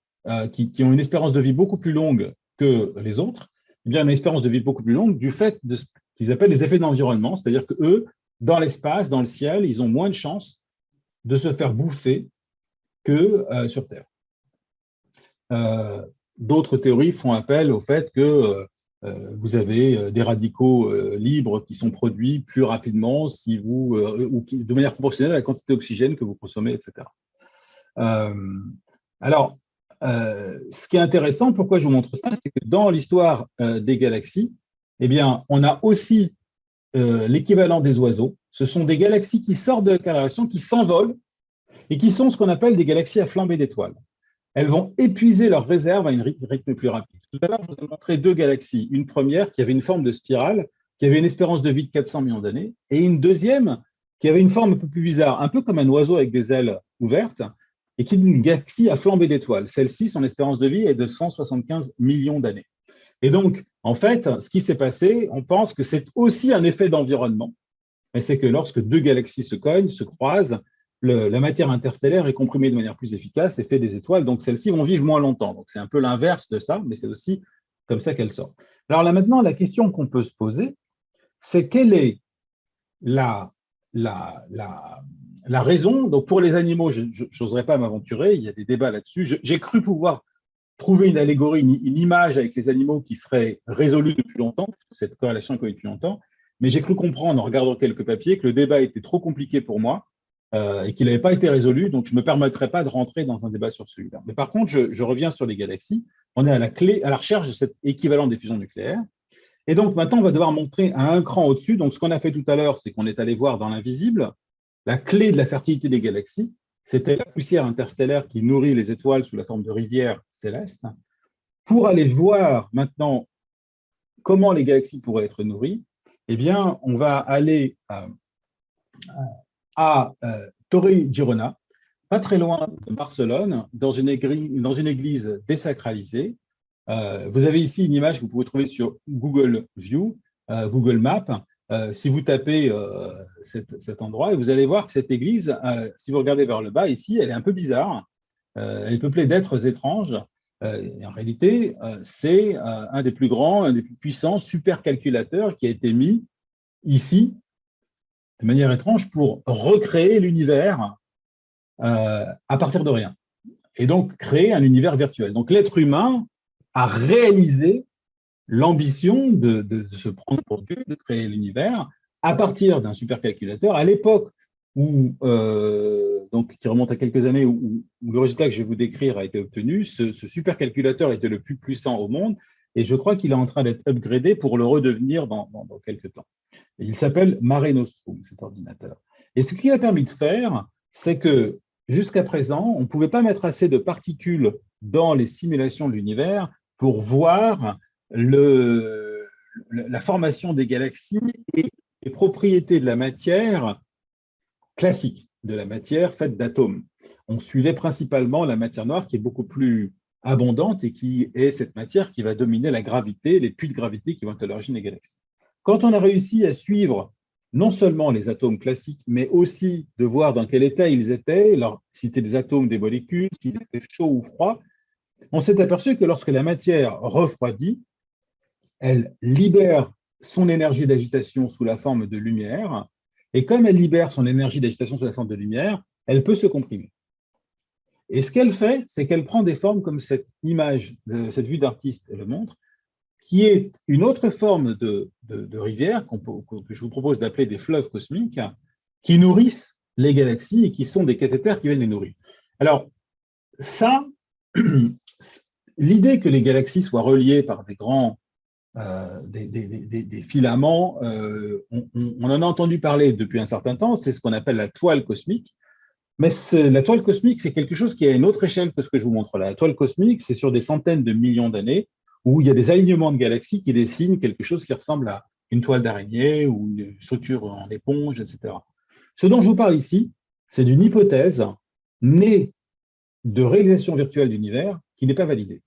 qui ont une espérance de vie beaucoup plus longue que les autres, eh bien, une espérance de vie beaucoup plus longue du fait de ce qu'ils appellent les effets d'environnement, c'est-à-dire qu'eux, dans l'espace, dans le ciel, ils ont moins de chances de se faire bouffer que sur Terre. D'autres théories font appel au fait que vous avez des radicaux libres qui sont produits plus rapidement si vous, de manière proportionnelle à la quantité d'oxygène que vous consommez, etc. Alors, ce qui est intéressant, pourquoi je vous montre ça, c'est que dans l'histoire des galaxies, eh bien, on a aussi l'équivalent des oiseaux. Ce sont des galaxies qui sortent de la corrélation, qui s'envolent et qui sont ce qu'on appelle des galaxies à flambée d'étoiles. Elles vont épuiser leurs réserves à un rythme plus rapide. Tout à l'heure, je vous ai montré 2 galaxies. Une première qui avait une forme de spirale, qui avait une espérance de vie de 400 millions d'années, et une deuxième qui avait une forme un peu plus bizarre, un peu comme un oiseau avec des ailes ouvertes, et qui est une galaxie à flambée d'étoiles. Celle-ci, son espérance de vie est de 175 millions d'années. Et donc, en fait, ce qui s'est passé, on pense que c'est aussi un effet d'environnement, mais c'est que lorsque 2 galaxies se cognent, se croisent, la matière interstellaire est comprimée de manière plus efficace et fait des étoiles, donc celles-ci vont vivre moins longtemps. Donc c'est un peu l'inverse de ça, mais c'est aussi comme ça qu'elles sortent. Alors là maintenant, la question qu'on peut se poser, c'est quelle est la raison. Donc pour les animaux, je n'oserais pas m'aventurer, il y a des débats là-dessus. J'ai cru pouvoir trouver une allégorie, une image avec les animaux qui serait résolue depuis longtemps, parce que cette corrélation est connue depuis longtemps, mais j'ai cru comprendre en regardant quelques papiers que le débat était trop compliqué pour moi, et qu'il n'avait pas été résolu, donc je ne me permettrai pas de rentrer dans un débat sur celui-là. Mais par contre, je reviens sur les galaxies. On est à la recherche de cet équivalent des fusions nucléaires. Et donc maintenant, on va devoir montrer à un cran au-dessus. Donc ce qu'on a fait tout à l'heure, c'est qu'on est allé voir dans l'invisible la clé de la fertilité des galaxies. C'était la poussière interstellaire qui nourrit les étoiles sous la forme de rivières célestes. Pour aller voir maintenant comment les galaxies pourraient être nourries, eh bien, on va aller à Torre Girona, pas très loin de Barcelone, dans une église désacralisée. Vous avez ici une image que vous pouvez trouver sur Google View, Google Maps. Si vous tapez cet endroit, et vous allez voir que cette église, si vous regardez vers le bas ici, elle est un peu bizarre. Elle est peuplée d'êtres étranges. Et en réalité, c'est un des plus grands, un des plus puissants supercalculateurs qui a été mis ici, de manière étrange, pour recréer l'univers à partir de rien. Et donc, créer un univers virtuel. Donc, l'être humain a réalisé l'ambition de se prendre pour Dieu, de créer l'univers à partir d'un supercalculateur. À l'époque où, donc, qui remonte à quelques années, où le résultat que je vais vous décrire a été obtenu, ce supercalculateur était le plus puissant au monde, et je crois qu'il est en train d'être upgradé pour le redevenir dans quelques temps. Et il s'appelle Mare Nostrum, cet ordinateur. Et ce qu'il a permis de faire, c'est que jusqu'à présent, on ne pouvait pas mettre assez de particules dans les simulations de l'univers pour voir la formation des galaxies et les propriétés de la matière classique, de la matière faite d'atomes. On suivait principalement la matière noire qui est beaucoup plus abondante et qui est cette matière qui va dominer la gravité, les puits de gravité qui vont être à l'origine des galaxies. Quand on a réussi à suivre non seulement les atomes classiques, mais aussi de voir dans quel état ils étaient, si c'était des atomes, des molécules, s'ils étaient chauds ou froids, on s'est aperçu que lorsque la matière refroidit, elle libère son énergie d'agitation sous la forme de lumière, et comme elle libère son énergie d'agitation sous la forme de lumière, elle peut se comprimer. Et ce qu'elle fait, c'est qu'elle prend des formes comme cette image, cette vue d'artiste le montre, qui est une autre forme de rivière que je vous propose d'appeler des fleuves cosmiques, qui nourrissent les galaxies et qui sont des cathéters qui viennent les nourrir. Alors, ça, l'idée que les galaxies soient reliées par des grands des filaments, on en a entendu parler depuis un certain temps, c'est ce qu'on appelle la toile cosmique. Mais la toile cosmique, c'est quelque chose qui est à une autre échelle que ce que je vous montre là. La toile cosmique, c'est sur des centaines de millions d'années où il y a des alignements de galaxies qui dessinent quelque chose qui ressemble à une toile d'araignée ou une structure en éponge, etc. Ce dont je vous parle ici, c'est d'une hypothèse née de réalisation virtuelle d'univers qui n'est pas validée.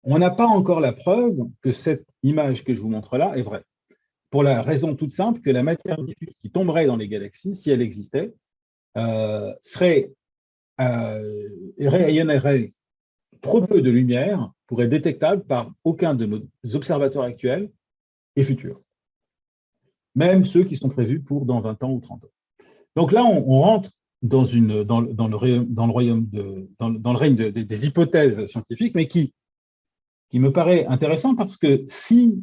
On n'a pas encore la preuve que cette image que je vous montre là est vraie. Pour la raison toute simple que la matière diffuse qui tomberait dans les galaxies, si elle existait, rayonnerait trop peu de lumière pour être détectable par aucun de nos observateurs actuels et futurs, même ceux qui sont prévus pour dans 20 ans ou 30 ans. Donc là, on rentre dans le règne des hypothèses scientifiques, mais qui me paraît intéressant parce que si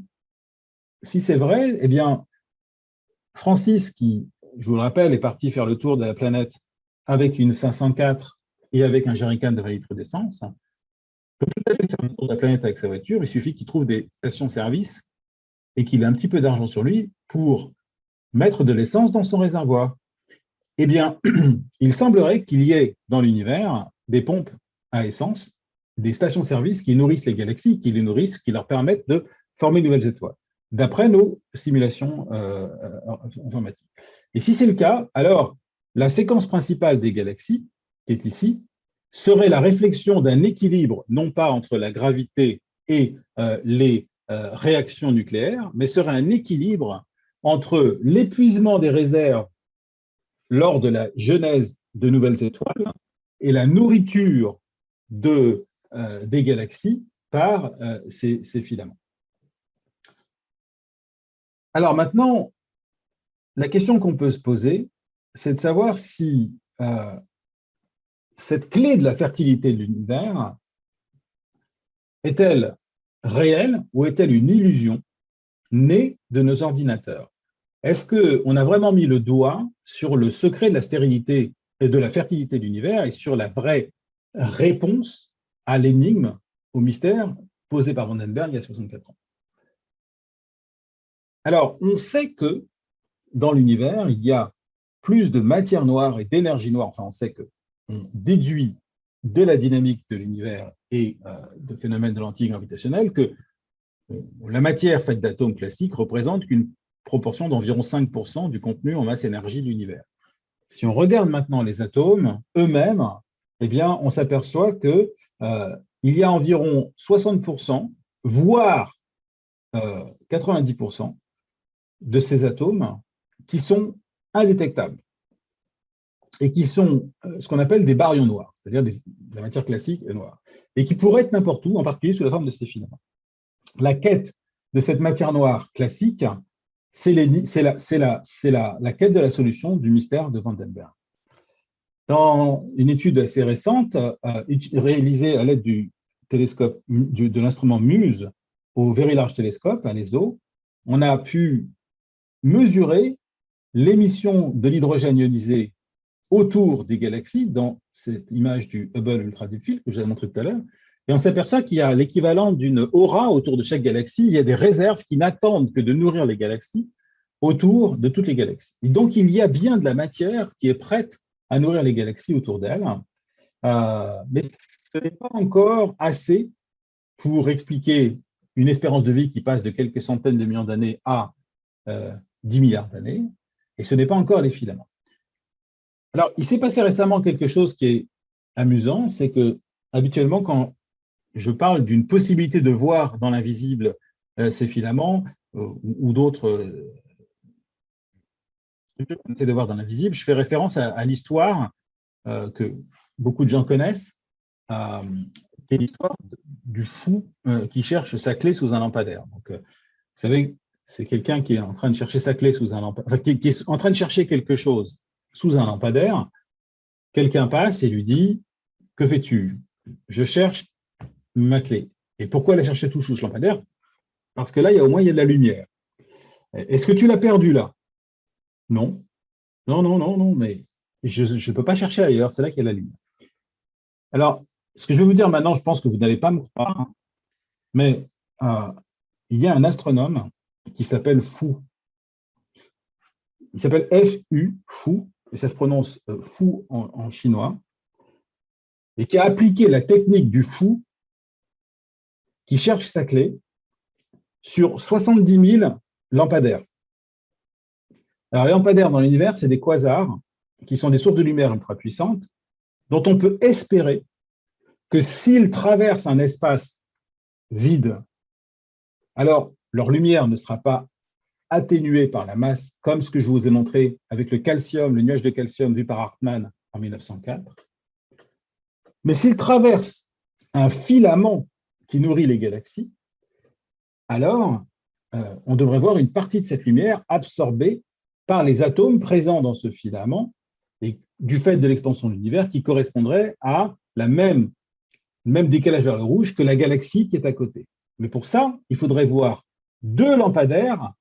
c'est vrai, eh bien, Francis, qui, je vous le rappelle, est parti faire le tour de la planète avec une 504 et avec un jerrycan de 20 litres d'essence, peut tout à fait faire le tour de la planète avec sa voiture. Il suffit qu'il trouve des stations-service et qu'il ait un petit peu d'argent sur lui pour mettre de l'essence dans son réservoir. Eh bien, il semblerait qu'il y ait dans l'univers des pompes à essence, des stations-service qui nourrissent les galaxies, qui les nourrissent, qui leur permettent de former de nouvelles étoiles, d'après nos simulations informatiques. Et si c'est le cas, alors la séquence principale des galaxies, qui est ici, serait la réflexion d'un équilibre, non pas entre la gravité et les réactions nucléaires, mais serait un équilibre entre l'épuisement des réserves lors de la genèse de nouvelles étoiles et la nourriture des galaxies par ces filaments. Alors maintenant, la question qu'on peut se poser, c'est de savoir si cette clé de la fertilité de l'univers est-elle réelle ou est-elle une illusion née de nos ordinateurs? Est-ce qu'on a vraiment mis le doigt sur le secret de la stérilité et de la fertilité de l'univers et sur la vraie réponse à l'énigme, au mystère posé par Vandenberg il y a 64 ans? Alors, on sait que dans l'univers, il y a plus de matière noire et d'énergie noire. Enfin, on sait qu'on déduit de la dynamique de l'univers et de phénomènes de lentilles gravitationnelles que la matière faite d'atomes classiques représente qu'une proportion d'environ 5% du contenu en masse-énergie de l'univers. Si on regarde maintenant les atomes eux-mêmes, eh bien, on s'aperçoit qu'il y a environ 60%, voire 90% de ces atomes qui sont indétectables et qui sont ce qu'on appelle des baryons noirs, c'est-à-dire de la matière classique noire, et qui pourraient être n'importe où, en particulier sous la forme de ces filaments. La quête de cette matière noire classique, c'est la quête de la solution du mystère de Vandenberg. Dans une étude assez récente, réalisée à l'aide du télescope, de l'instrument MUSE au Very Large Telescope, à l'ESO, on a pu mesurer l'émission de l'hydrogène ionisé autour des galaxies dans cette image du Hubble Ultra Deep Field que je vous ai montré tout à l'heure. Et on s'aperçoit qu'il y a l'équivalent d'une aura autour de chaque galaxie. Il y a des réserves qui n'attendent que de nourrir les galaxies autour de toutes les galaxies. Et donc, il y a bien de la matière qui est prête à nourrir les galaxies autour d'elle, mais ce n'est pas encore assez pour expliquer une espérance de vie qui passe de quelques centaines de millions d'années à 10 milliards d'années, et ce n'est pas encore les filaments. Alors, il s'est passé récemment quelque chose qui est amusant, c'est que habituellement, quand je parle d'une possibilité de voir dans l'invisible ces filaments ou d'autres structures qu'on essaie de voir dans l'invisible, je fais référence à l'histoire que beaucoup de gens connaissent, qui est l'histoire du fou qui cherche sa clé sous un lampadaire. Donc, vous savez, c'est quelqu'un qui est en train de chercher sa clé sous un lampadaire, enfin, qui est en train de chercher quelque chose sous un lampadaire. Quelqu'un passe et lui dit « Que fais-tu » ? « Je cherche ma clé. » Et pourquoi la chercher tout sous ce lampadaire ? Parce que là, au moins, il y a de la lumière. Est-ce que tu l'as perdu là ? Non. Non, mais je ne peux pas chercher ailleurs, c'est là qu'il y a la lumière. Alors, ce que je vais vous dire maintenant, je pense que vous n'allez pas me croire, hein, mais il y a un astronome qui s'appelle Fu. Il s'appelle F-U, Fu, et ça se prononce Fu en chinois, et qui a appliqué la technique du fou qui cherche sa clé sur 70 000 lampadaires. Alors, les lampadaires dans l'univers, c'est des quasars qui sont des sources de lumière ultra puissantes dont on peut espérer que s'ils traversent un espace vide, alors leur lumière ne sera pas atténuée par la masse, comme ce que je vous ai montré avec le calcium, le nuage de calcium vu par Hartmann en 1904. Mais s'ils traversent un filament qui nourrit les galaxies, alors on devrait voir une partie de cette lumière absorbée par les atomes présents dans ce filament et du fait de l'expansion de l'univers qui correspondrait à le même décalage vers le rouge que la galaxie qui est à côté. Mais pour ça, il faudrait voir deux lampadaires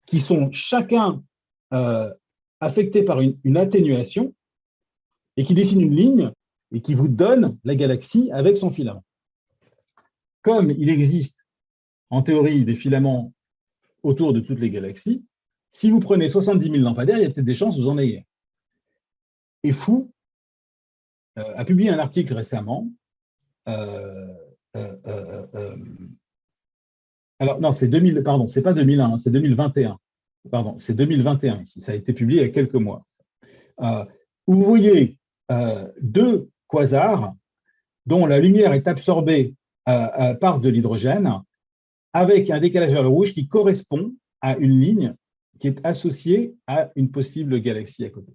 qui sont chacun affectés par une atténuation et qui dessinent une ligne et qui vous donnent la galaxie avec son filament. Comme il existe en théorie des filaments autour de toutes les galaxies, si vous prenez 70 000 lampadaires, il y a peut-être des chances que vous en ayez. Et Fu a publié un article récemment. Alors, non, c'est 2000, pardon, c'est pas 2001, hein, c'est 2021. Pardon, c'est 2021 ici. Ça a été publié il y a quelques mois. Où vous voyez deux quasars dont la lumière est absorbée par de l'hydrogène avec un décalage vers le rouge qui correspond à une ligne qui est associée à une possible galaxie à côté.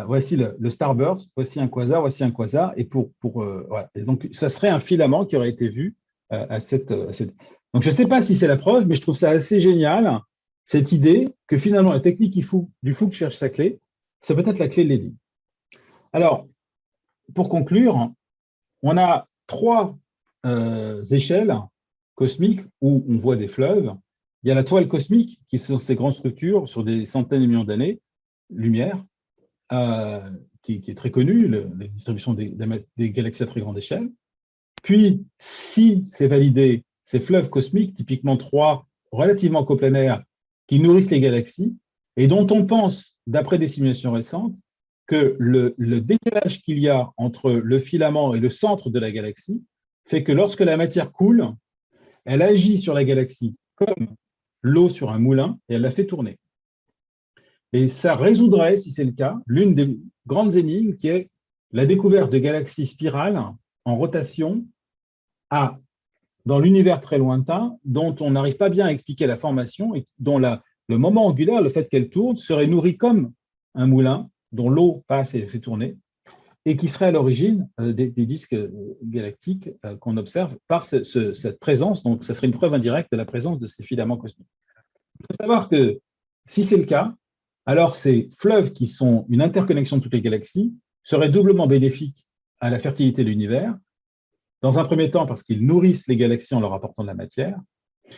Voici le starburst, voici un quasar, et voilà. Et donc, ça serait un filament qui aurait été vu à cette… Donc, je ne sais pas si c'est la preuve, mais je trouve ça assez génial, cette idée que finalement, la technique du fou qui cherche sa clé, c'est peut-être la clé de l'énigme. Alors, pour conclure, on a trois échelles cosmiques où on voit des fleuves. Il y a la toile cosmique, qui sont ces grandes structures sur des centaines de millions d'années, lumière, qui est très connue, la distribution des galaxies à très grande échelle. Puis, si c'est validé, ces fleuves cosmiques, typiquement trois relativement coplanaires, qui nourrissent les galaxies, et dont on pense, d'après des simulations récentes, que le décalage qu'il y a entre le filament et le centre de la galaxie fait que lorsque la matière coule, elle agit sur la galaxie comme l'eau sur un moulin et elle la fait tourner. Et ça résoudrait, si c'est le cas, l'une des grandes énigmes qui est la découverte de galaxies spirales en rotation dans l'univers très lointain, dont on n'arrive pas bien à expliquer la formation et dont le moment angulaire, le fait qu'elle tourne, serait nourri comme un moulin dont l'eau passe et fait tourner, et qui serait à l'origine des disques galactiques qu'on observe par cette présence. Donc, ça serait une preuve indirecte de la présence de ces filaments cosmiques. Il faut savoir que si c'est le cas, alors ces fleuves qui sont une interconnexion de toutes les galaxies seraient doublement bénéfiques à la fertilité de l'univers, dans un premier temps parce qu'ils nourrissent les galaxies en leur apportant de la matière,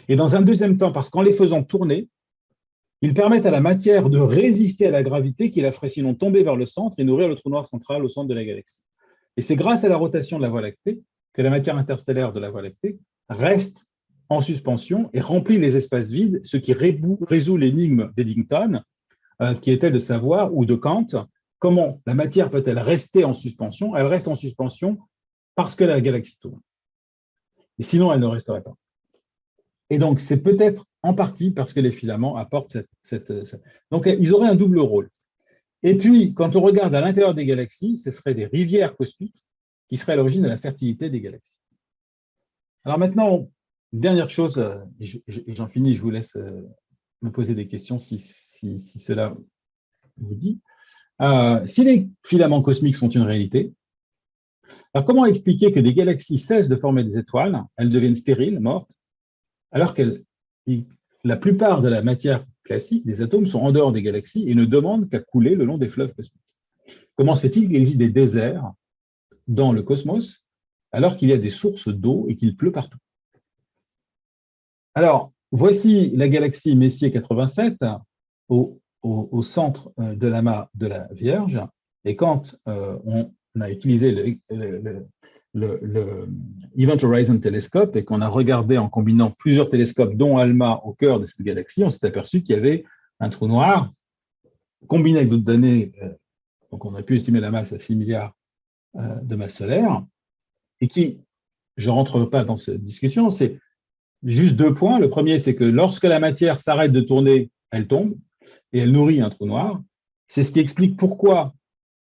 et dans un deuxième temps parce qu'en les faisant tourner, ils permettent à la matière de résister à la gravité qui la ferait sinon tomber vers le centre et nourrir le trou noir central au centre de la galaxie. Et c'est grâce à la rotation de la Voie lactée que la matière interstellaire de la Voie lactée reste en suspension et remplit les espaces vides, ce qui résout l'énigme d'Eddington, qui était de savoir, ou de Kant, comment la matière peut-elle rester en suspension. Elle reste en suspension parce que la galaxie tourne. Et sinon, elle ne resterait pas. Et donc, c'est peut-être en partie parce que les filaments apportent cette. Donc, ils auraient un double rôle. Et puis, quand on regarde à l'intérieur des galaxies, ce seraient des rivières cosmiques qui seraient à l'origine de la fertilité des galaxies. Alors maintenant, dernière chose, et j'en finis, je vous laisse me poser des questions si cela vous dit. Si les filaments cosmiques sont une réalité, alors comment expliquer que des galaxies cessent de former des étoiles, elles deviennent stériles, mortes, alors que la plupart de la matière classique, des atomes, sont en dehors des galaxies et ne demandent qu'à couler le long des fleuves cosmiques? Comment se fait-il qu'il existe des déserts dans le cosmos alors qu'il y a des sources d'eau et qu'il pleut partout? Alors, voici la galaxie Messier 87 au centre de l'amas de la Vierge. Et quand on a utilisé le Event Horizon Telescope et qu'on a regardé en combinant plusieurs télescopes, dont ALMA, au cœur de cette galaxie, on s'est aperçu qu'il y avait un trou noir combiné avec d'autres données. Donc, on a pu estimer la masse à 6 milliards de masses solaires et qui, je ne rentre pas dans cette discussion, c'est juste 2 points. Le premier, c'est que lorsque la matière s'arrête de tourner, elle tombe et elle nourrit un trou noir. C'est ce qui explique pourquoi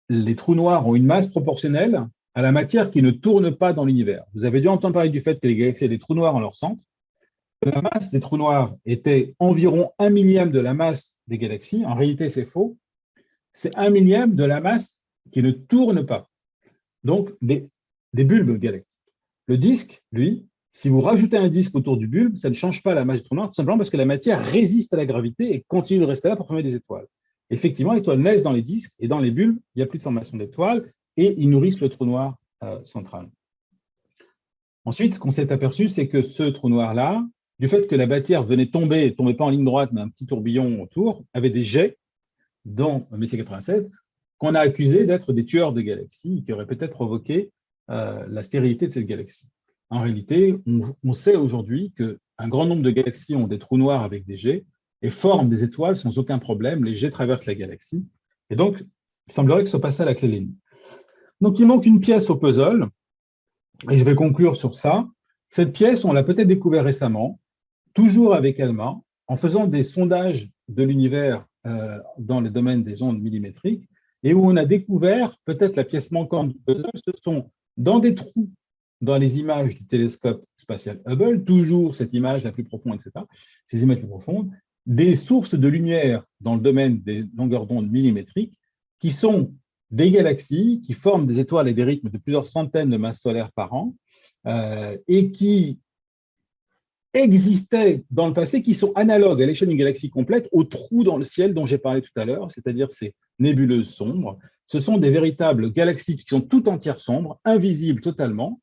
les trous noirs ont une masse proportionnelle à la matière qui ne tourne pas dans l'univers. Vous avez dû entendre parler du fait que les galaxies ont des trous noirs en leur centre. La masse des trous noirs était environ 1/1000 de la masse des galaxies. En réalité, c'est faux. C'est 1/1000 de la masse qui ne tourne pas. Donc, des bulbes galactiques. Le disque, lui, si vous rajoutez un disque autour du bulbe, ça ne change pas la masse du trou noir, tout simplement parce que la matière résiste à la gravité et continue de rester là pour former des étoiles. Effectivement, les étoiles naissent dans les disques et dans les bulbes, il n'y a plus de formation d'étoiles et ils nourrissent le trou noir central. Ensuite, ce qu'on s'est aperçu, c'est que ce trou noir-là, du fait que la matière venait tomber, ne tombait pas en ligne droite, mais un petit tourbillon autour, avait des jets dans Messier 87 qu'on a accusé d'être des tueurs de galaxies qui auraient peut-être provoqué la stérilité de cette galaxie. En réalité, on sait aujourd'hui qu'un grand nombre de galaxies ont des trous noirs avec des jets et forment des étoiles sans aucun problème. Les jets traversent la galaxie. Et donc, il semblerait que ce soit pas ça la clé de l'énigme. Donc, il manque une pièce au puzzle, et je vais conclure sur ça. Cette pièce, on l'a peut-être découvert récemment, toujours avec ALMA, en faisant des sondages de l'univers dans les domaines des ondes millimétriques, et où on a découvert peut-être la pièce manquante du puzzle. Ce sont dans des trous dans les images du télescope spatial Hubble, toujours cette image la plus profonde, etc., ces images plus profondes, des sources de lumière dans le domaine des longueurs d'onde millimétriques qui sont des galaxies qui forment des étoiles et des rythmes de plusieurs centaines de masses solaires par an et qui existaient dans le passé, qui sont analogues à l'échelle d'une galaxie complète aux trous dans le ciel dont j'ai parlé tout à l'heure, c'est-à-dire ces nébuleuses sombres. Ce sont des véritables galaxies qui sont tout entières sombres, invisibles totalement,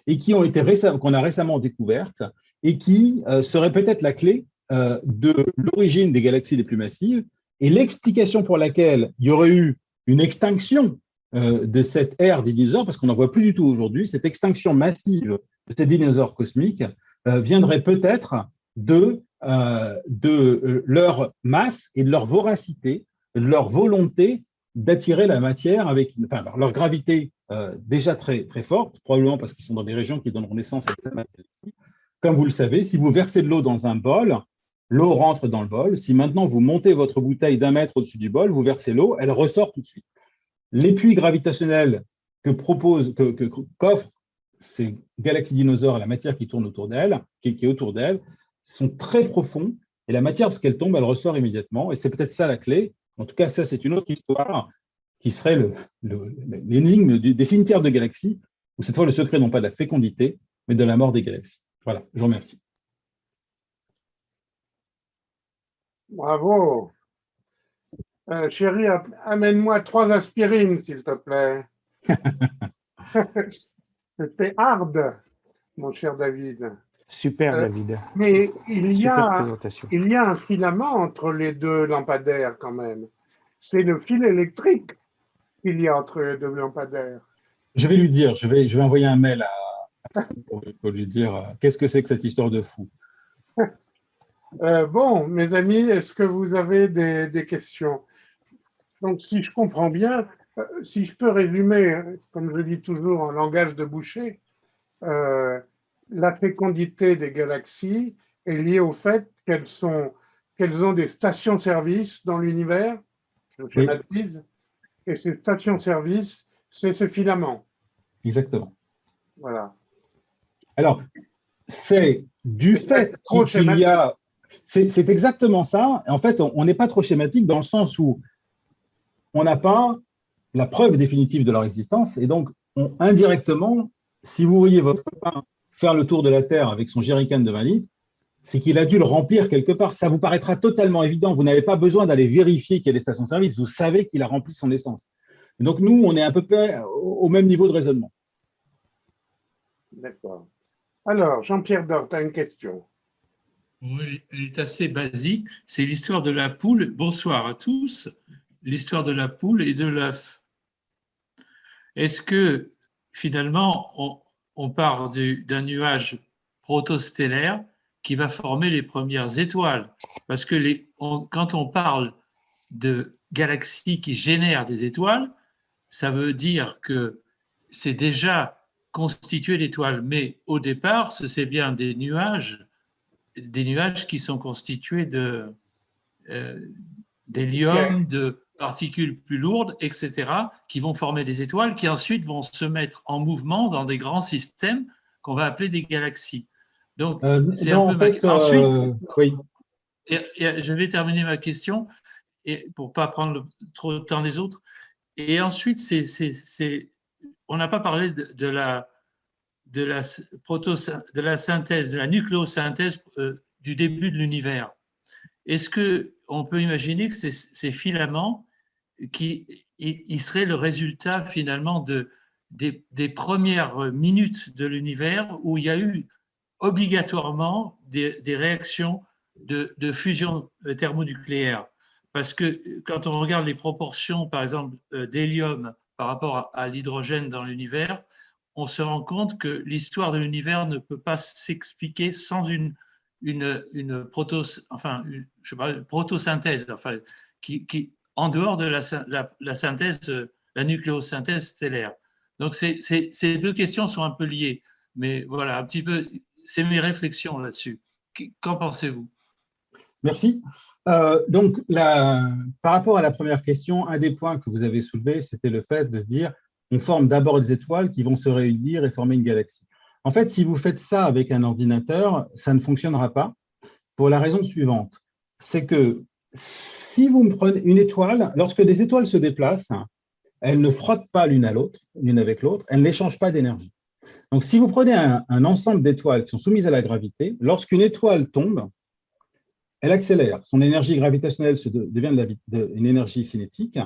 et qui ont été qu'on a récemment découvertes et qui seraient peut-être la clé de l'origine des galaxies les plus massives et l'explication pour laquelle il y aurait eu une extinction de cette ère des dinosaures, parce qu'on n'en voit plus du tout aujourd'hui, cette extinction massive de ces dinosaures cosmiques viendrait peut-être de leur masse et de leur voracité, de leur volonté d'attirer la matière avec leur gravité déjà très, très forte, probablement parce qu'ils sont dans des régions qui donneront naissance à cette galaxie. Comme vous le savez, si vous versez de l'eau dans un bol, l'eau rentre dans le bol. Si maintenant vous montez votre bouteille d'1 mètre au-dessus du bol, vous versez l'eau, elle ressort tout de suite. Les puits gravitationnels qu'offrent ces galaxies dinosaures, la matière qui tourne autour d'elles, qui est autour d'elles, sont très profonds et la matière, lorsqu'elle tombe, elle ressort immédiatement. Et c'est peut-être ça la clé. En tout cas, ça, c'est une autre histoire qui serait l'énigme des cimetières de galaxies, où cette fois, le secret non pas de la fécondité, mais de la mort des galaxies. Voilà, je vous remercie. Bravo. Chérie, amène-moi 3 aspirines, s'il te plaît. C'était hard, mon cher David. Super, David. Mais il y présentation. Il y a un filament entre les 2 lampadaires quand même. C'est le fil électrique qu'il y a entre les 2 lampadaires. Je vais lui dire, je vais envoyer un mail à Pour lui dire qu'est-ce que c'est que cette histoire de fou. Bon, mes amis, est-ce que vous avez des questions? Donc, si je comprends bien, si je peux résumer, comme je dis toujours en langage de boucher, la fécondité des galaxies est liée au fait qu'elles ont des stations-service dans l'univers, je schématise, et ces stations-service, c'est ce filament. Exactement. Voilà. Alors, c'est du fait qu'il y a… C'est exactement ça. En fait, on n'est pas trop schématique dans le sens où on n'a pas la preuve définitive de leur existence. Et donc, indirectement, si vous voyez votre copain faire le tour de la Terre avec son jerrycan de 20 litres, c'est qu'il a dû le remplir quelque part. Ça vous paraîtra totalement évident. Vous n'avez pas besoin d'aller vérifier qu'il y a des stations-service. Vous savez qu'il a rempli son essence. Et donc, nous, on est à peu près au même niveau de raisonnement. D'accord. Alors, Jean-Pierre Dor, tu as une question. Oui, elle est assez basique. C'est l'histoire de la poule. Bonsoir à tous. L'histoire de la poule et de l'œuf. Est-ce que finalement, on part d'un nuage protostellaire qui va former les premières étoiles? Parce que quand on parle de galaxies qui génèrent des étoiles, ça veut dire que c'est déjà constitué d'étoiles. Mais au départ, c'est bien des nuages qui sont constitués d'hélium, de particules plus lourdes, etc., qui vont former des étoiles qui ensuite vont se mettre en mouvement dans des grands systèmes qu'on va appeler des galaxies. Donc, c'est un peu en fait, ensuite, oui. et je vais terminer ma question pour ne pas prendre trop de temps des autres. Et ensuite, on n'a pas parlé de la synthèse, de la nucléosynthèse du début de l'univers. Est-ce qu'on peut imaginer que ces filaments ils seraient le résultat finalement des premières minutes de l'univers où il y a eu obligatoirement des réactions de fusion thermonucléaire? Parce que quand on regarde les proportions, par exemple, d'hélium par rapport à l'hydrogène dans l'univers, on se rend compte que l'histoire de l'univers ne peut pas s'expliquer sans une protosynthèse, enfin, qui en dehors de la synthèse, la nucléosynthèse stellaire. Donc, ces deux questions sont un peu liées. Mais voilà, un petit peu, c'est mes réflexions là-dessus. Qu'en pensez-vous? Merci. Donc, par rapport à la première question, un des points que vous avez soulevé, c'était le fait de dire on forme d'abord des étoiles qui vont se réunir et former une galaxie. En fait, si vous faites ça avec un ordinateur, ça ne fonctionnera pas pour la raison suivante. C'est que si vous me prenez une étoile, lorsque des étoiles se déplacent, elles ne frottent pas l'une avec l'autre, elles n'échangent pas d'énergie. Donc, si vous prenez un ensemble d'étoiles qui sont soumises à la gravité, lorsqu'une étoile tombe, elle accélère. Son énergie gravitationnelle devient une énergie cinétique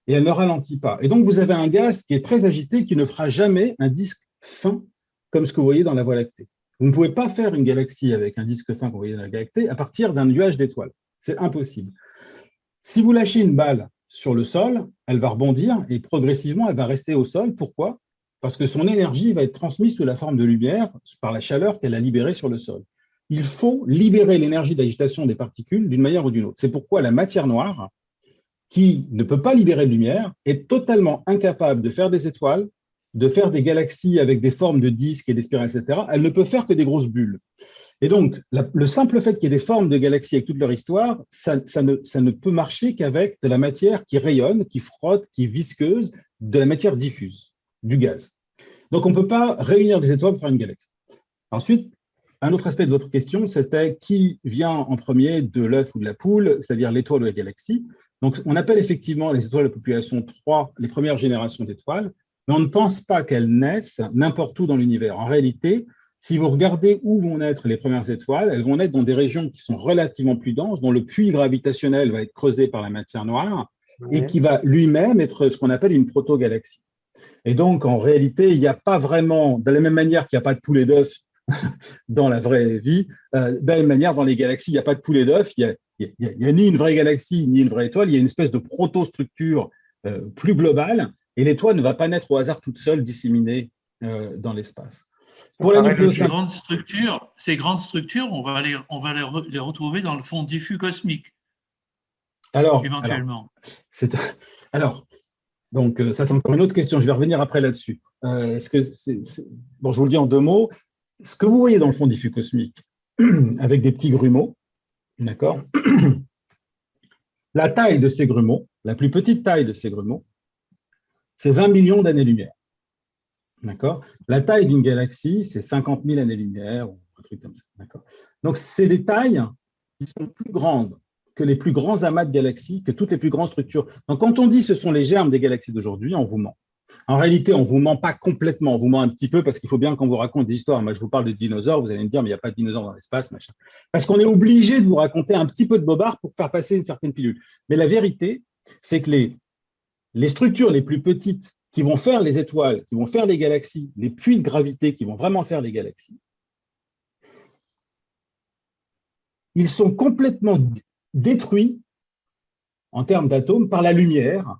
et elle ne ralentit pas. Et donc, vous avez un gaz qui est très agité qui ne fera jamais un disque fin comme ce que vous voyez dans la Voie lactée. Vous ne pouvez pas faire une galaxie avec un disque fin que vous voyez dans la Voie lactée à partir d'un nuage d'étoiles. C'est impossible. Si vous lâchez une balle sur le sol, elle va rebondir et progressivement, elle va rester au sol. Pourquoi? Parce que son énergie va être transmise sous la forme de lumière par la chaleur qu'elle a libérée sur le sol. Il faut libérer l'énergie d'agitation des particules d'une manière ou d'une autre. C'est pourquoi la matière noire, qui ne peut pas libérer de lumière, est totalement incapable de faire des étoiles, de faire des galaxies avec des formes de disques et des spirales, etc. Elle ne peut faire que des grosses bulles. Et donc, le simple fait qu'il y ait des formes de galaxies avec toute leur histoire, ça ne peut marcher qu'avec de la matière qui rayonne, qui frotte, qui est visqueuse, de la matière diffuse, du gaz. Donc, on ne peut pas réunir des étoiles pour faire une galaxie. Ensuite, un autre aspect de votre question, c'était qui vient en premier de l'œuf ou de la poule, c'est-à-dire l'étoile ou la galaxie. Donc, on appelle effectivement les étoiles de population 3 les premières générations d'étoiles, mais on ne pense pas qu'elles naissent n'importe où dans l'univers. En réalité, si vous regardez où vont naître les premières étoiles, elles vont naître dans des régions qui sont relativement plus denses, dont le puits gravitationnel va être creusé par la matière noire et qui va lui-même être ce qu'on appelle une protogalaxie. Et donc, en réalité, il n'y a pas vraiment, de la même manière qu'il n'y a pas de poulet d'œuf dans la vraie vie, de la même manière, dans les galaxies, il n'y a pas de poulet d'œuf, il n'y a ni une vraie galaxie, ni une vraie étoile, il y a une espèce de protostructure plus globale, et l'étoile ne va pas naître au hasard toute seule, disséminée dans l'espace. Pour la paraît nucléosynthèse, Ces grandes structures, on va les retrouver dans le fond diffus cosmique, alors, éventuellement. c'est, alors, donc ça c'est encore une autre question. Je vais revenir après là-dessus. Bon, je vous le dis en 2 mots. Ce que vous voyez dans le fond diffus cosmique, avec des petits grumeaux, d'accord. La taille de ces grumeaux, la plus petite taille de ces grumeaux, c'est 20 millions d'années-lumière. D'accord. La taille d'une galaxie, c'est 50 000 années-lumière ou un truc comme ça. D'accord. Donc, c'est des tailles qui sont plus grandes que les plus grands amas de galaxies, que toutes les plus grandes structures. Donc, quand on dit ce sont les germes des galaxies d'aujourd'hui, on vous ment. En réalité, on ne vous ment pas complètement, on vous ment un petit peu parce qu'il faut bien qu'on vous raconte des histoires. Moi, je vous parle de dinosaures, vous allez me dire, mais il n'y a pas de dinosaures dans l'espace, machin. Parce qu'on est obligé de vous raconter un petit peu de bobard pour faire passer une certaine pilule. Mais la vérité, c'est que les structures les plus petites qui vont faire les étoiles, qui vont faire les galaxies, les puits de gravité qui vont vraiment faire les galaxies, ils sont complètement détruits en termes d'atomes par la lumière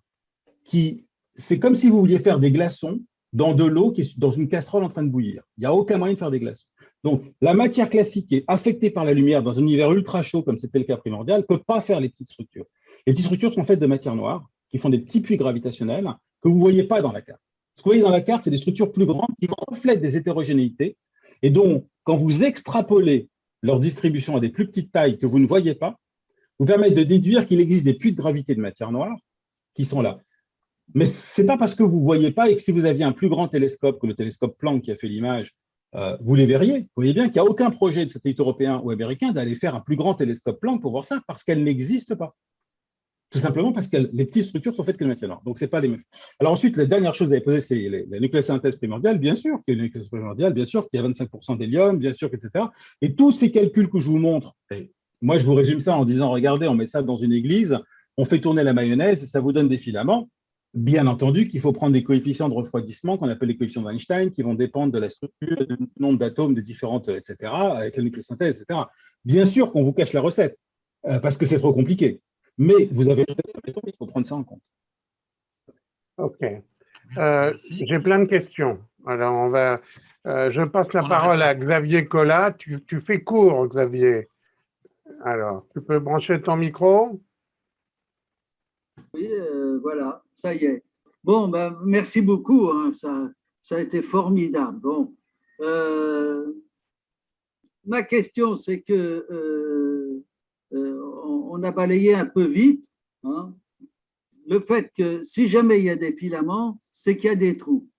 qui… C'est comme si vous vouliez faire des glaçons dans de l'eau qui est dans une casserole en train de bouillir. Il n'y a aucun moyen de faire des glaçons. Donc, la matière classique est affectée par la lumière dans un univers ultra chaud, comme c'était le cas primordial, ne peut pas faire les petites structures. Les petites structures sont faites de matière noire, qui font des petits puits gravitationnels que vous ne voyez pas dans la carte. Ce que vous voyez dans la carte, c'est des structures plus grandes qui reflètent des hétérogénéités et dont, quand vous extrapolez leur distribution à des plus petites tailles que vous ne voyez pas, vous permettent de déduire qu'il existe des puits de gravité de matière noire qui sont là. Mais ce n'est pas parce que vous ne voyez pas et que si vous aviez un plus grand télescope que le télescope Planck qui a fait l'image, vous les verriez. Vous voyez bien qu'il n'y a aucun projet de satellite européen ou américain d'aller faire un plus grand télescope Planck pour voir ça, parce qu'elle n'existe pas. Tout simplement parce que les petites structures sont faites que de matière noire. Donc, ce n'est pas les mêmes. Alors ensuite, la dernière chose que vous avez posée, c'est la nucléosynthèse primordiale. Bien sûr qu'il y a une nucléosynthèse primordiale, bien sûr qu'il y a 25% d'hélium, bien sûr, etc. Et tous ces calculs que je vous montre, et moi, je vous résume ça en disant, regardez, on met ça dans une église, on fait tourner la mayonnaise et ça vous donne des filaments. Bien entendu qu'il faut prendre des coefficients de refroidissement qu'on appelle les coefficients d'Einstein qui vont dépendre de la structure, du nombre d'atomes des différentes, etc., avec la nucléosynthèse, etc. Bien sûr qu'on vous cache la recette parce que c'est trop compliqué. Mais vous avez il faut prendre ça en compte. OK. J'ai plein de questions. Alors, je passe la parole à Xavier Collat. Tu fais court, Xavier. Alors, tu peux brancher ton micro? Oui, voilà, ça y est. Bon, ben, merci beaucoup, hein, ça a été formidable. Bon, ma question, c'est que on a balayé un peu vite, hein, le fait que si jamais il y a des filaments, c'est qu'il y a des trous.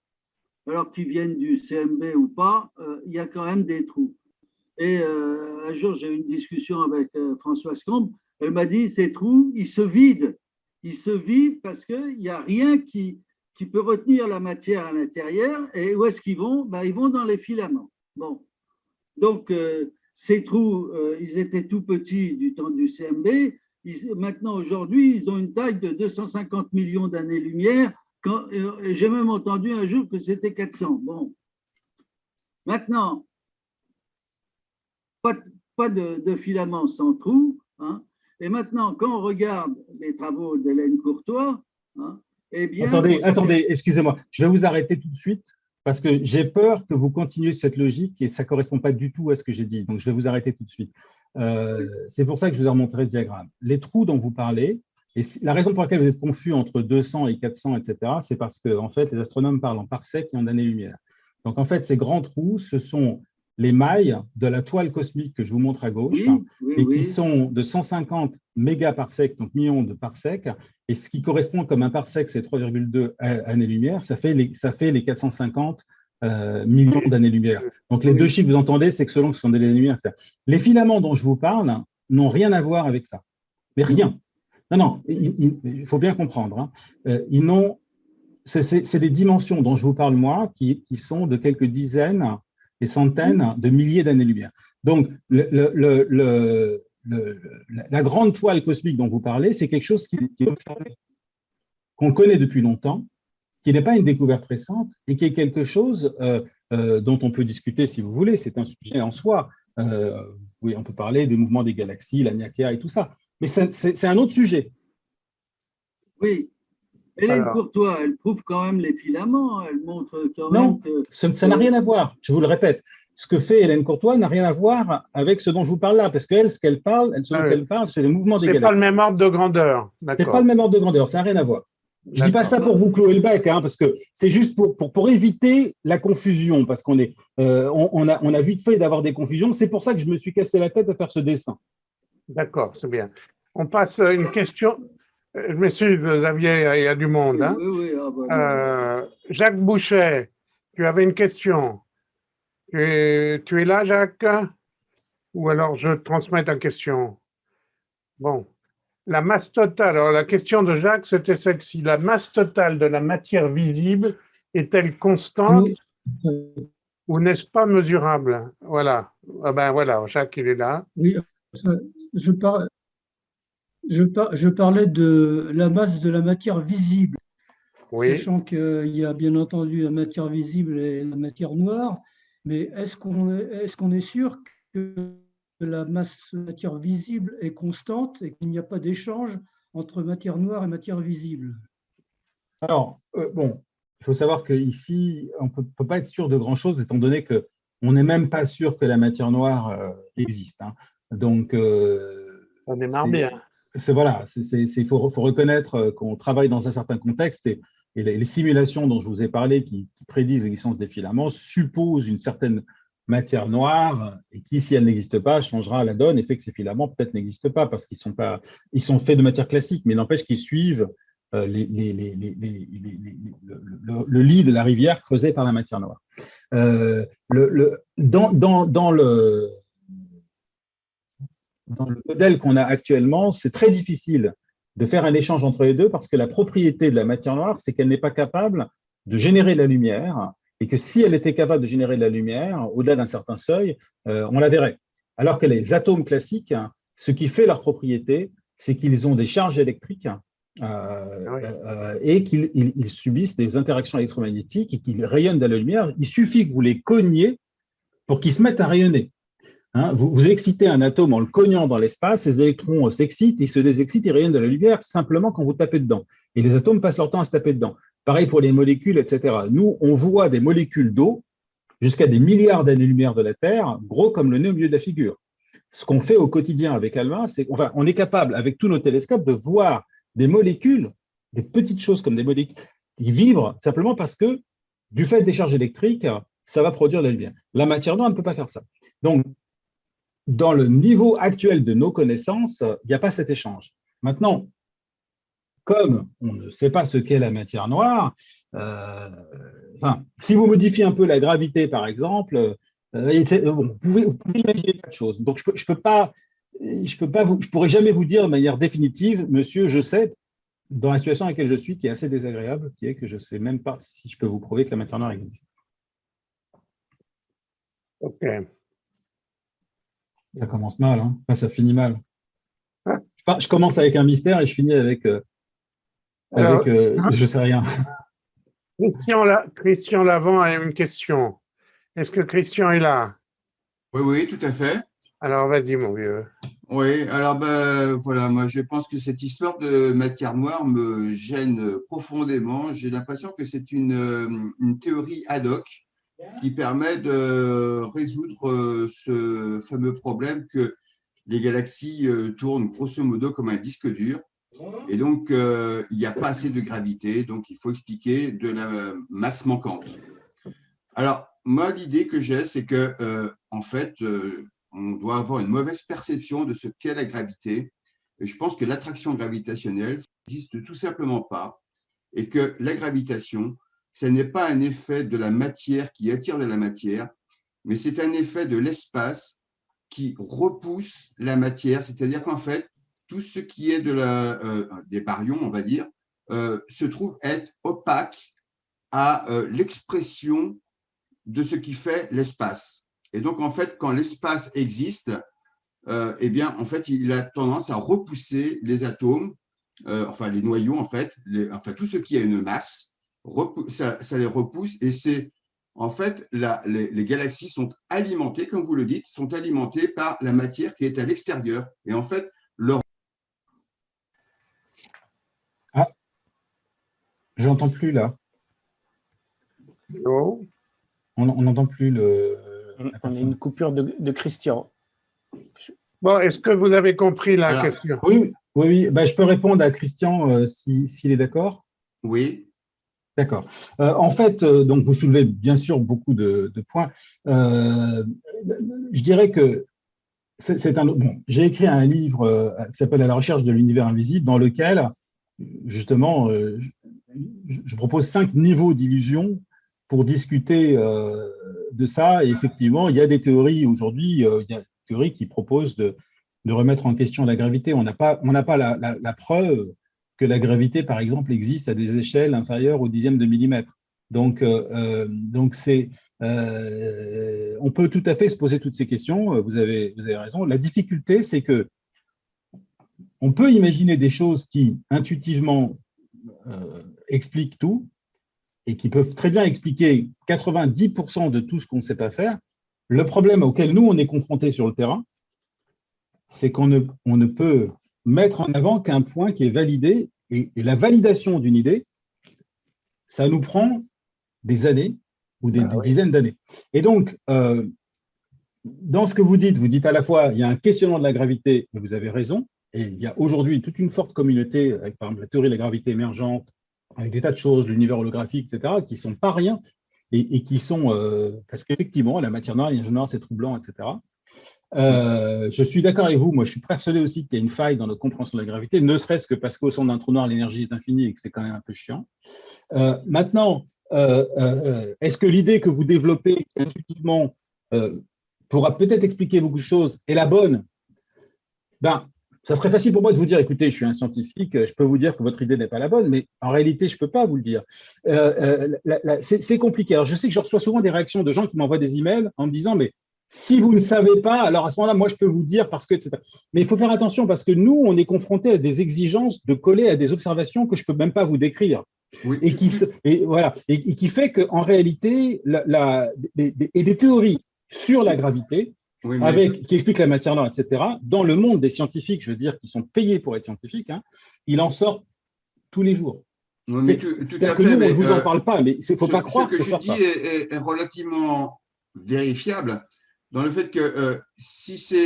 Alors qu'ils viennent du CMB ou pas, il y a quand même des trous. Et un jour, j'ai eu une discussion avec Françoise Combe. Elle m'a dit, ces trous, ils se vident. Ils se vident parce qu'il n'y a rien qui peut retenir la matière à l'intérieur. Et où est-ce qu'ils vont? Ben, ils vont dans les filaments. Bon. Donc, ces trous, ils étaient tout petits du temps du CMB. Maintenant, aujourd'hui, ils ont une taille de 250 millions d'années-lumière. J'ai même entendu un jour que c'était 400. Bon. Maintenant, pas de filaments sans trous. Hein. Et maintenant, quand on regarde les travaux d'Hélène Courtois, hein, eh bien… Attendez, excusez-moi, je vais vous arrêter tout de suite parce que j'ai peur que vous continuiez cette logique et ça ne correspond pas du tout à ce que j'ai dit. Donc, je vais vous arrêter tout de suite. C'est pour ça que je vous ai remontré le diagramme. Les trous dont vous parlez, et la raison pour laquelle vous êtes confus entre 200 et 400, etc., c'est parce que en fait, les astronomes parlent en parsecs et en années-lumière. Donc, en fait, ces grands trous, ce sont les mailles de la toile cosmique que je vous montre à gauche, qui sont de 150 mégaparsecs, donc millions de parsecs, et ce qui correspond comme un parsec, c'est 3,2 années-lumière, ça fait les 450 millions d'années-lumière. Donc, les deux chiffres que vous entendez, c'est que selon que ce sont des années-lumière, etc. Les filaments dont je vous parle n'ont rien à voir avec ça. Mais rien. Non, il faut bien comprendre. Hein. C'est des dimensions dont je vous parle, moi, qui sont de quelques dizaines et centaines de milliers d'années-lumière. Donc, la grande toile cosmique dont vous parlez, c'est quelque chose qui est observé, qu'on connaît depuis longtemps, qui n'est pas une découverte récente et qui est quelque chose dont on peut discuter si vous voulez. C'est un sujet en soi. Oui, on peut parler des mouvements des galaxies, la Niakia et tout ça. Mais c'est un autre sujet. Oui. Hélène Alors. Courtois, elle prouve quand même les filaments. Elle montre quand Non, même que. ça n'a rien à voir. Je vous le répète. Ce que fait Hélène Courtois n'a rien à voir avec ce dont je vous parle là, parce qu'elle, ce dont elle parle, c'est le mouvement des C'est pas le galaxies. même ordre de grandeur. C'est pas le D'accord. même ordre de grandeur, ça n'a rien à voir. Je dis pas ça D'accord. pour vous clouer le bec, hein, parce que c'est juste pour éviter la confusion, parce qu'on a vite fait d'avoir des confusions. C'est pour ça que je me suis cassé la tête à faire ce dessin. D'accord, c'est bien. On passe à une question. Je m'excuse, Xavier, il y a du monde. Hein. Oui, oui, ah bah, Jacques Boucher, tu avais une question. Tu es là, Jacques? Ou alors je transmets ta question. Bon. La masse totale. Alors, la question de Jacques, c'était celle-ci. La masse totale de la matière visible est-elle constante ou n'est-ce pas mesurable? Voilà. Ah ben voilà, Jacques, il est là. Oui, je parlais de la masse de la matière visible, Oui. sachant qu'il y a bien entendu la matière visible et la matière noire, mais est-ce qu'on est sûr que la masse matière visible est constante et qu'il n'y a pas d'échange entre matière noire et matière visible? Alors, bon, il faut savoir qu'ici, on ne peut pas être sûr de grand-chose, étant donné qu'on n'est même pas sûr que la matière noire existe. Hein. Donc, Ça démarre bien. voilà, il faut reconnaître qu'on travaille dans un certain contexte et les simulations dont je vous ai parlé qui prédisent l'existence des filaments supposent une certaine matière noire et qui, si elle n'existe pas, changera la donne et fait que ces filaments peut-être n'existent pas parce qu'ils sont faits de matière classique, mais n'empêche qu'ils suivent le lit de la rivière creusé par la matière noire. Dans le modèle qu'on a actuellement, c'est très difficile de faire un échange entre les deux parce que la propriété de la matière noire, c'est qu'elle n'est pas capable de générer de la lumière et que si elle était capable de générer de la lumière, au-delà d'un certain seuil, on la verrait. Alors que les atomes classiques, ce qui fait leur propriété, c'est qu'ils ont des charges électriques et qu'ils subissent des interactions électromagnétiques et qu'ils rayonnent de la lumière. Il suffit que vous les cogniez pour qu'ils se mettent à rayonner. Hein, vous excitez un atome en le cognant dans l'espace, ces électrons s'excitent, ils se désexcitent, ils rayonnent de la lumière simplement quand vous tapez dedans. Et les atomes passent leur temps à se taper dedans. Pareil pour les molécules, etc. Nous, on voit des molécules d'eau jusqu'à des milliards d'années-lumière de la Terre, gros comme le nez au milieu de la figure. Ce qu'on fait au quotidien avec ALMA, c'est qu'on est capable, avec tous nos télescopes, de voir des molécules, des petites choses comme des molécules, qui vibrent simplement parce que, du fait des charges électriques, ça va produire de la lumière. La matière noire ne peut pas faire ça. Donc, dans le niveau actuel de nos connaissances, il n'y a pas cet échange. Maintenant, comme on ne sait pas ce qu'est la matière noire, si vous modifiez un peu la gravité, par exemple, vous pouvez imaginer tas de choses. Donc, je pourrais jamais vous dire de manière définitive, monsieur, je sais, dans la situation dans laquelle je suis, qui est assez désagréable, qui est que je ne sais même pas si je peux vous prouver que la matière noire existe. OK. Ça commence mal, hein. Enfin, ça finit mal. Je commence avec un mystère et je finis avec je sais rien. Christian Lavant a une question. Est-ce que Christian est là? Oui, oui, tout à fait. Alors, vas-y, mon vieux. Oui, alors voilà, moi je pense que cette histoire de matière noire me gêne profondément. J'ai l'impression que c'est une théorie ad hoc qui permet de résoudre ce fameux problème que les galaxies tournent grosso modo comme un disque dur. Et donc, il n'y a pas assez de gravité, donc il faut expliquer de la masse manquante. Alors, moi, l'idée que j'ai, c'est que, en fait, on doit avoir une mauvaise perception de ce qu'est la gravité. Et je pense que l'attraction gravitationnelle n'existe tout simplement pas et que la gravitation, ce n'est pas un effet de la matière qui attire de la matière, mais c'est un effet de l'espace qui repousse la matière, c'est-à-dire qu'en fait, tout ce qui est des baryons, on va dire, se trouve être opaque à l'expression de ce qui fait l'espace. Et donc, en fait, quand l'espace existe, eh bien, en fait, il a tendance à repousser les atomes, enfin les noyaux, en fait, enfin tout ce qui a une masse, ça les repousse. Et c'est, en fait, les galaxies sont alimentées, comme vous le dites, sont alimentées par la matière qui est à l'extérieur. Et en fait, leur… J'entends plus là. Non. On n'entend plus le. On a une coupure de Christian. Bon, est-ce que vous avez compris la Alors, question? Oui, oui, oui. Ben, je peux répondre à Christian s'il est d'accord. Oui. D'accord. En fait, donc vous soulevez bien sûr beaucoup de points. Je dirais que c'est un. Bon, j'ai écrit un livre qui s'appelle À la recherche de l'univers invisible, dans lequel justement je propose 5 niveaux d'illusion pour discuter de ça. Et effectivement, il y a des théories aujourd'hui, il y a des théories qui proposent de remettre en question la gravité. On n'a pas la preuve que la gravité, par exemple, existe à des échelles inférieures au dixième de millimètre. Donc on peut tout à fait se poser toutes ces questions. Vous avez raison. La difficulté, c'est que on peut imaginer des choses qui intuitivement expliquent tout et qui peuvent très bien expliquer 90% de tout ce qu'on ne sait pas faire. Le problème auquel nous, on est confrontés sur le terrain, c'est qu'on ne peut mettre en avant qu'un point qui est validé, et la validation d'une idée, ça nous prend des années ou des dizaines d'années. Et donc, dans ce que vous dites à la fois, il y a un questionnement de la gravité, et vous avez raison, et il y a aujourd'hui toute une forte communauté, avec par exemple la théorie de la gravité émergente, avec des tas de choses, l'univers holographique, etc., qui ne sont pas rien, et qui sont, parce qu'effectivement, la matière noire, l'énergie noire, c'est troublant, etc. Je suis d'accord avec vous, moi je suis persuadé aussi qu'il y a une faille dans notre compréhension de la gravité, ne serait-ce que parce qu'au centre d'un trou noir, l'énergie est infinie et que c'est quand même un peu chiant. Maintenant, est-ce que l'idée que vous développez intuitivement pourra peut-être expliquer beaucoup de choses est la bonne? Ben, ça serait facile pour moi de vous dire, écoutez, je suis un scientifique, je peux vous dire que votre idée n'est pas la bonne, mais en réalité, je ne peux pas vous le dire. C'est compliqué. Alors, je sais que je reçois souvent des réactions de gens qui m'envoient des emails en me disant, mais si vous ne savez pas, alors à ce moment-là, moi, je peux vous dire parce que, etc. Mais il faut faire attention parce que nous, on est confrontés à des exigences de coller à des observations que je ne peux même pas vous décrire. Oui. Et qui fait qu'en réalité, des théories sur la gravité, Oui, qui expliquent la matière noire, etc., dans le monde des scientifiques, je veux dire, qui sont payés pour être scientifiques, hein, il en sort tous les jours. Oui, mais tout à que fait. nous, on ne vous en parle pas, mais il ne faut pas croire ce que que je c'est dis ça. est relativement vérifiable dans le fait que si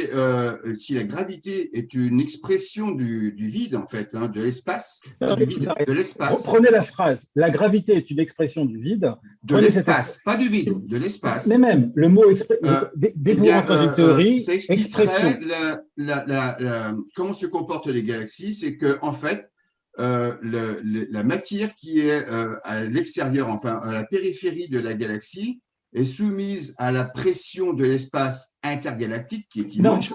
la gravité est une expression du vide, en fait, hein, de l'espace, du vide, de l'espace. Reprenez la phrase. La gravité est une expression du vide. De l'espace, pas du vide, de l'espace. Mais même, le mot dès que vous rentrez dans une théorie, ça expliquerait comment se comportent les galaxies, c'est que en fait, la matière qui est à l'extérieur, enfin à la périphérie de la galaxie, est soumise à la pression de l'espace intergalactique qui est immense,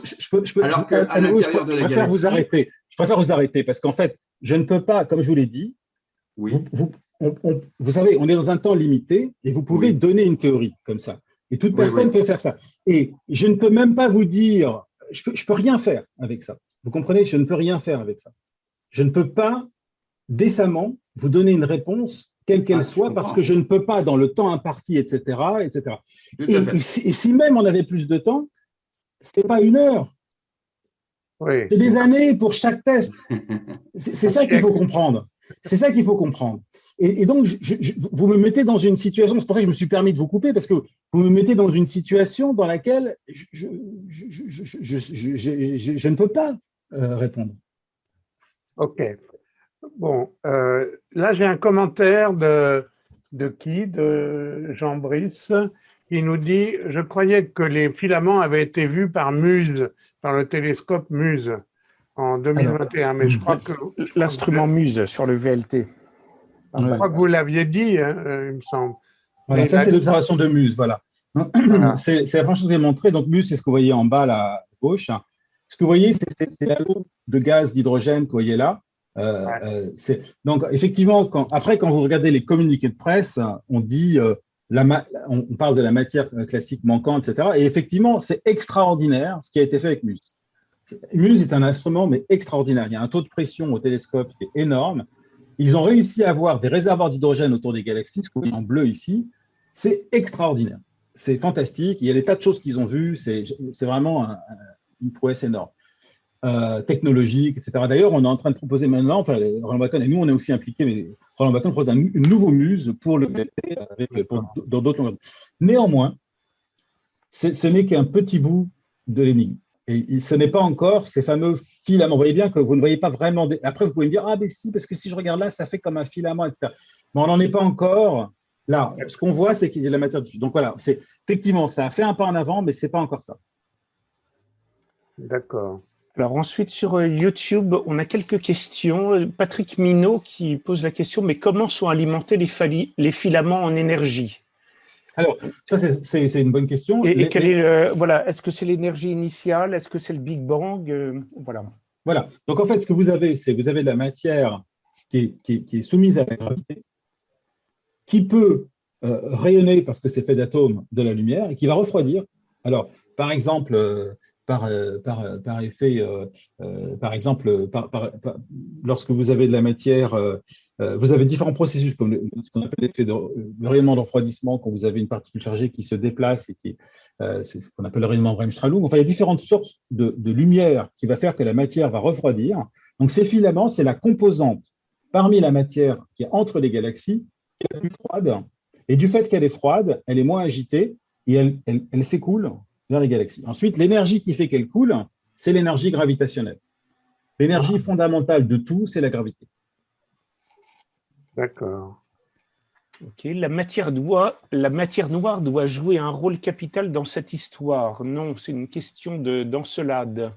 alors qu'à l'intérieur de la galaxie… Je préfère vous arrêter parce qu'en fait, je ne peux pas, comme je vous l'ai dit, oui. vous savez, on est dans un temps limité et vous pouvez donner une théorie comme ça. Et toute personne peut faire ça. Et je ne peux même pas vous dire, je peux rien faire avec ça. Vous comprenez? Je ne peux rien faire avec ça. Je ne peux pas décemment vous donner une réponse quelle qu'elle soit, parce que je ne peux pas dans le temps imparti, etc. etc. Et si même on avait plus de temps, ce n'est pas une heure. Oui, c'est des années pour chaque test. C'est ça qu'il faut comprendre. C'est ça qu'il faut comprendre. Et donc, vous me mettez dans une situation, c'est pour ça que je me suis permis de vous couper, parce que vous me mettez dans une situation dans laquelle je ne peux pas répondre. OK. Bon, là, j'ai un commentaire de Jean Brice, qui nous dit « Je croyais que les filaments avaient été vus par MUSE, par le télescope MUSE en 2021, mais je crois que… » L'instrument MUSE sur le VLT. Je crois que vous l'aviez dit, hein, il me semble. Voilà, ça, c'est l'observation de MUSE, voilà. C'est la première chose que j'ai montrée. Donc, MUSE, c'est ce que vous voyez en bas, à gauche. Ce que vous voyez, c'est l'halo de gaz d'hydrogène que vous voyez là. Donc, effectivement, quand vous regardez les communiqués de presse, on dit, on parle de la matière classique manquante, etc. Et effectivement, c'est extraordinaire ce qui a été fait avec MUSE. MUSE est un instrument, mais extraordinaire. Il y a un taux de pression au télescope qui est énorme. Ils ont réussi à avoir des réservoirs d'hydrogène autour des galaxies, ce que vous voyez en bleu ici. C'est extraordinaire. C'est fantastique. Il y a des tas de choses qu'ils ont vues. C'est vraiment une prouesse énorme. technologiques, etc. D'ailleurs, on est en train de proposer maintenant, enfin, Roland Bacon et nous, on est aussi impliqués, mais Roland Bacon propose un nouveau muse pour le VLT dans d'autres langages. Néanmoins, ce n'est qu'un petit bout de l'énigme. Et ce n'est pas encore ces fameux filaments. Vous voyez bien que vous ne voyez pas vraiment. Après, vous pouvez me dire, ah, mais si, parce que si je regarde là, ça fait comme un filament, etc. Mais on n'en est pas encore là. Ce qu'on voit, c'est qu'il y a de la matière diffuse. Donc voilà, effectivement, ça a fait un pas en avant, mais ce n'est pas encore ça. D'accord. Alors ensuite, sur YouTube, on a quelques questions. Patrick Minot qui pose la question, mais comment sont alimentés les filaments en énergie? Alors, ça, c'est une bonne question. Et quel est voilà, est-ce que c'est l'énergie initiale? Est-ce que c'est le Big Bang? Voilà. Voilà. Donc, en fait, ce que vous avez, c'est vous avez de la matière qui est soumise à la gravité, qui peut rayonner parce que c'est fait d'atomes de la lumière et qui va refroidir. Alors, par exemple, par effet, par exemple, lorsque vous avez de la matière, vous avez différents processus, comme ce qu'on appelle l'effet de rayonnement de refroidissement, quand vous avez une particule chargée qui se déplace et c'est ce qu'on appelle le rayonnement Bremsstrahlung. Enfin, il y a différentes sortes de lumière qui va faire que la matière va refroidir. Donc, ces filaments, c'est la composante parmi la matière qui est entre les galaxies, qui est la plus froide. Et du fait qu'elle est froide, elle est moins agitée et elle s'écoule vers les galaxies. Ensuite, l'énergie qui fait qu'elle coule, c'est l'énergie gravitationnelle. L'énergie fondamentale de tout, c'est la gravité. D'accord. Ok. La matière noire doit jouer un rôle capital dans cette histoire. Non, c'est une question d'encelade.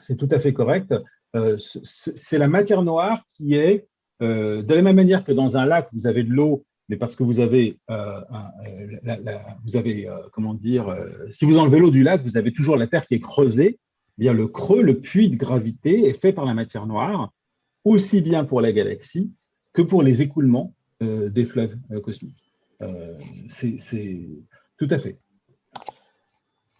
C'est tout à fait correct. C'est la matière noire qui est, de la même manière que dans un lac, vous avez de l'eau, mais parce que vous avez, comment dire, si vous enlevez l'eau du lac, vous avez toujours la terre qui est creusée. Eh bien, le creux, le puits de gravité est fait par la matière noire, aussi bien pour la galaxie que pour les écoulements des fleuves cosmiques. C'est tout à fait.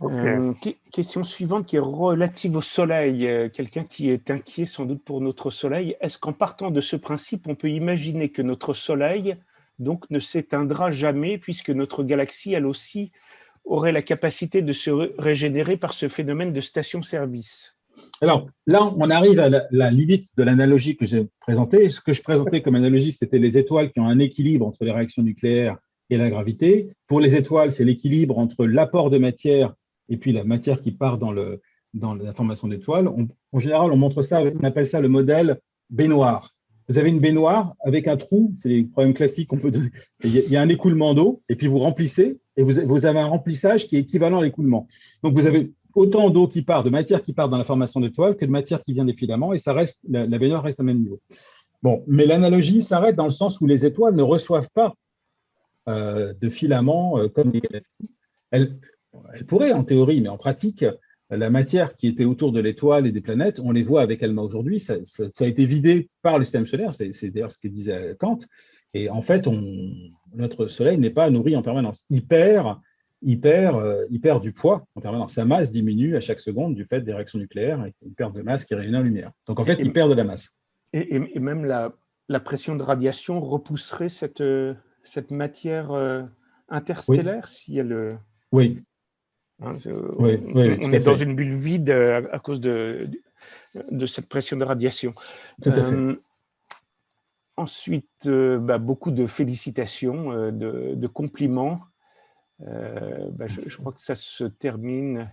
Okay. Question suivante qui est relative au Soleil. Quelqu'un qui est inquiet sans doute pour notre Soleil. Est-ce qu'en partant de ce principe, on peut imaginer que notre Soleil donc ne s'éteindra jamais puisque notre galaxie, elle aussi, aurait la capacité de se régénérer par ce phénomène de station-service? Alors là, on arrive à la limite de l'analogie que j'ai présentée. Ce que je présentais comme analogie, c'était les étoiles qui ont un équilibre entre les réactions nucléaires et la gravité. Pour les étoiles, c'est l'équilibre entre l'apport de matière et puis la matière qui part dans la formation d'étoiles. En général, on montre ça, on appelle ça le modèle baignoire. Vous avez une baignoire avec un trou, c'est les problèmes classiques qu'on peut donner. Il y a un écoulement d'eau, et puis vous remplissez, et vous avez un remplissage qui est équivalent à l'écoulement. Donc vous avez autant d'eau qui part, de matière qui part dans la formation d'étoiles que de matière qui vient des filaments, et ça reste, la baignoire reste au même niveau. Bon, mais l'analogie s'arrête dans le sens où les étoiles ne reçoivent pas de filaments comme les galaxies. Elles pourraient en théorie, mais en pratique, la matière qui était autour de l'étoile et des planètes, on les voit avec ALMA aujourd'hui, ça a été vidé par le système solaire, c'est d'ailleurs ce que disait Kant, et en fait, notre Soleil n'est pas nourri en permanence. Il perd du poids en permanence. Sa masse diminue à chaque seconde du fait des réactions nucléaires et une perte de masse qui rayonne en lumière. Donc en fait, il perd de la masse. Et même la pression de radiation repousserait cette matière interstellaire, oui. Si elle… Oui. Hein, oui, on est dans une bulle vide à cause de cette pression de radiation. Tout à fait. Ensuite, beaucoup de félicitations, de compliments. Je crois que ça se termine.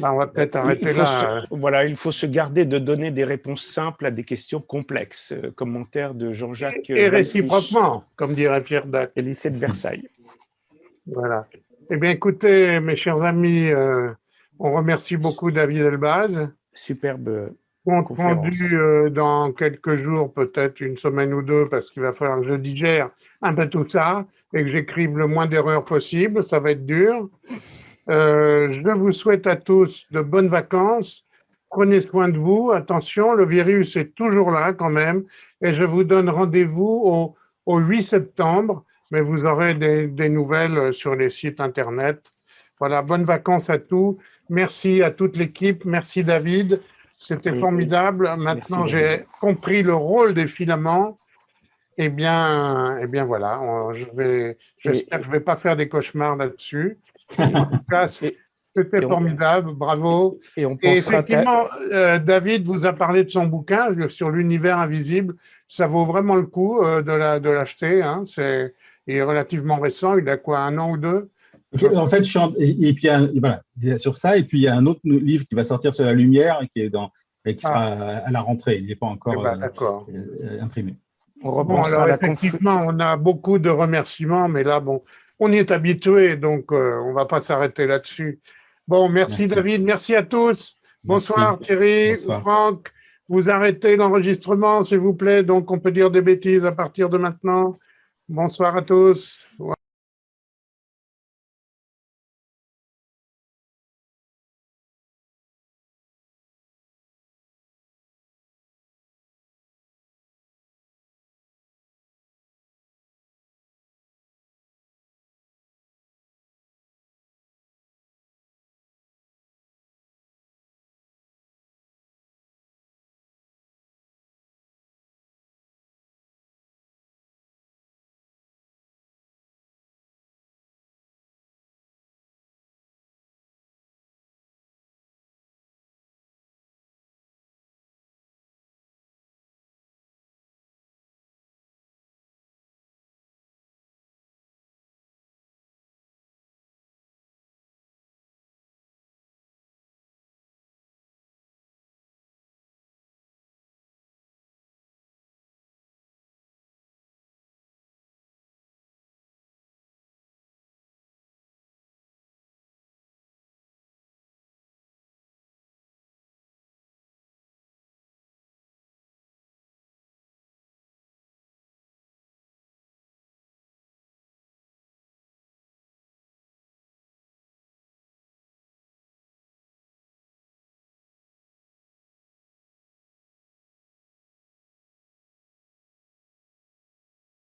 On va peut-être arrêter là. Voilà, il faut se garder de donner des réponses simples à des questions complexes. Commentaire de Jean-Jacques. Et réciproquement, comme dirait Pierre Dac. Et lycée de Versailles. Voilà. Eh bien, écoutez, mes chers amis, on remercie beaucoup David Elbaz. Superbe. Compte rendu dans quelques jours, peut-être une semaine ou deux, parce qu'il va falloir que je digère un peu tout ça et que j'écrive le moins d'erreurs possible. Ça va être dur. Je vous souhaite à tous de bonnes vacances. Prenez soin de vous. Attention, le virus est toujours là quand même. Et je vous donne rendez-vous au 8 septembre. Mais vous aurez des nouvelles sur les sites Internet. Voilà, bonnes vacances à tous. Merci à toute l'équipe. Merci David. C'était formidable. Maintenant, j'ai compris le rôle des filaments. Eh bien voilà, j'espère que je ne vais pas faire des cauchemars là-dessus. En tout cas, C'était Et on- formidable, bravo. Et on Et pensera effectivement, David vous a parlé de son bouquin sur l'univers invisible. Ça vaut vraiment le coup de l'acheter. Hein. Il est relativement récent. Il a quoi, 1 an ou 2? En fait, et puis voilà, sur ça, et puis il y a un autre livre qui va sortir sur la lumière et qui sera à la rentrée. Il n'est pas encore D'accord. imprimé. On Bon, repensera alors la effectivement, on a beaucoup de remerciements, mais là, bon, on y est habitué, donc on ne va pas s'arrêter là-dessus. Bon, merci David, merci à tous. Bonsoir Merci. Thierry, Bonsoir. Franck, vous arrêtez l'enregistrement, s'il vous plaît, donc on peut dire des bêtises à partir de maintenant. Bonsoir à tous.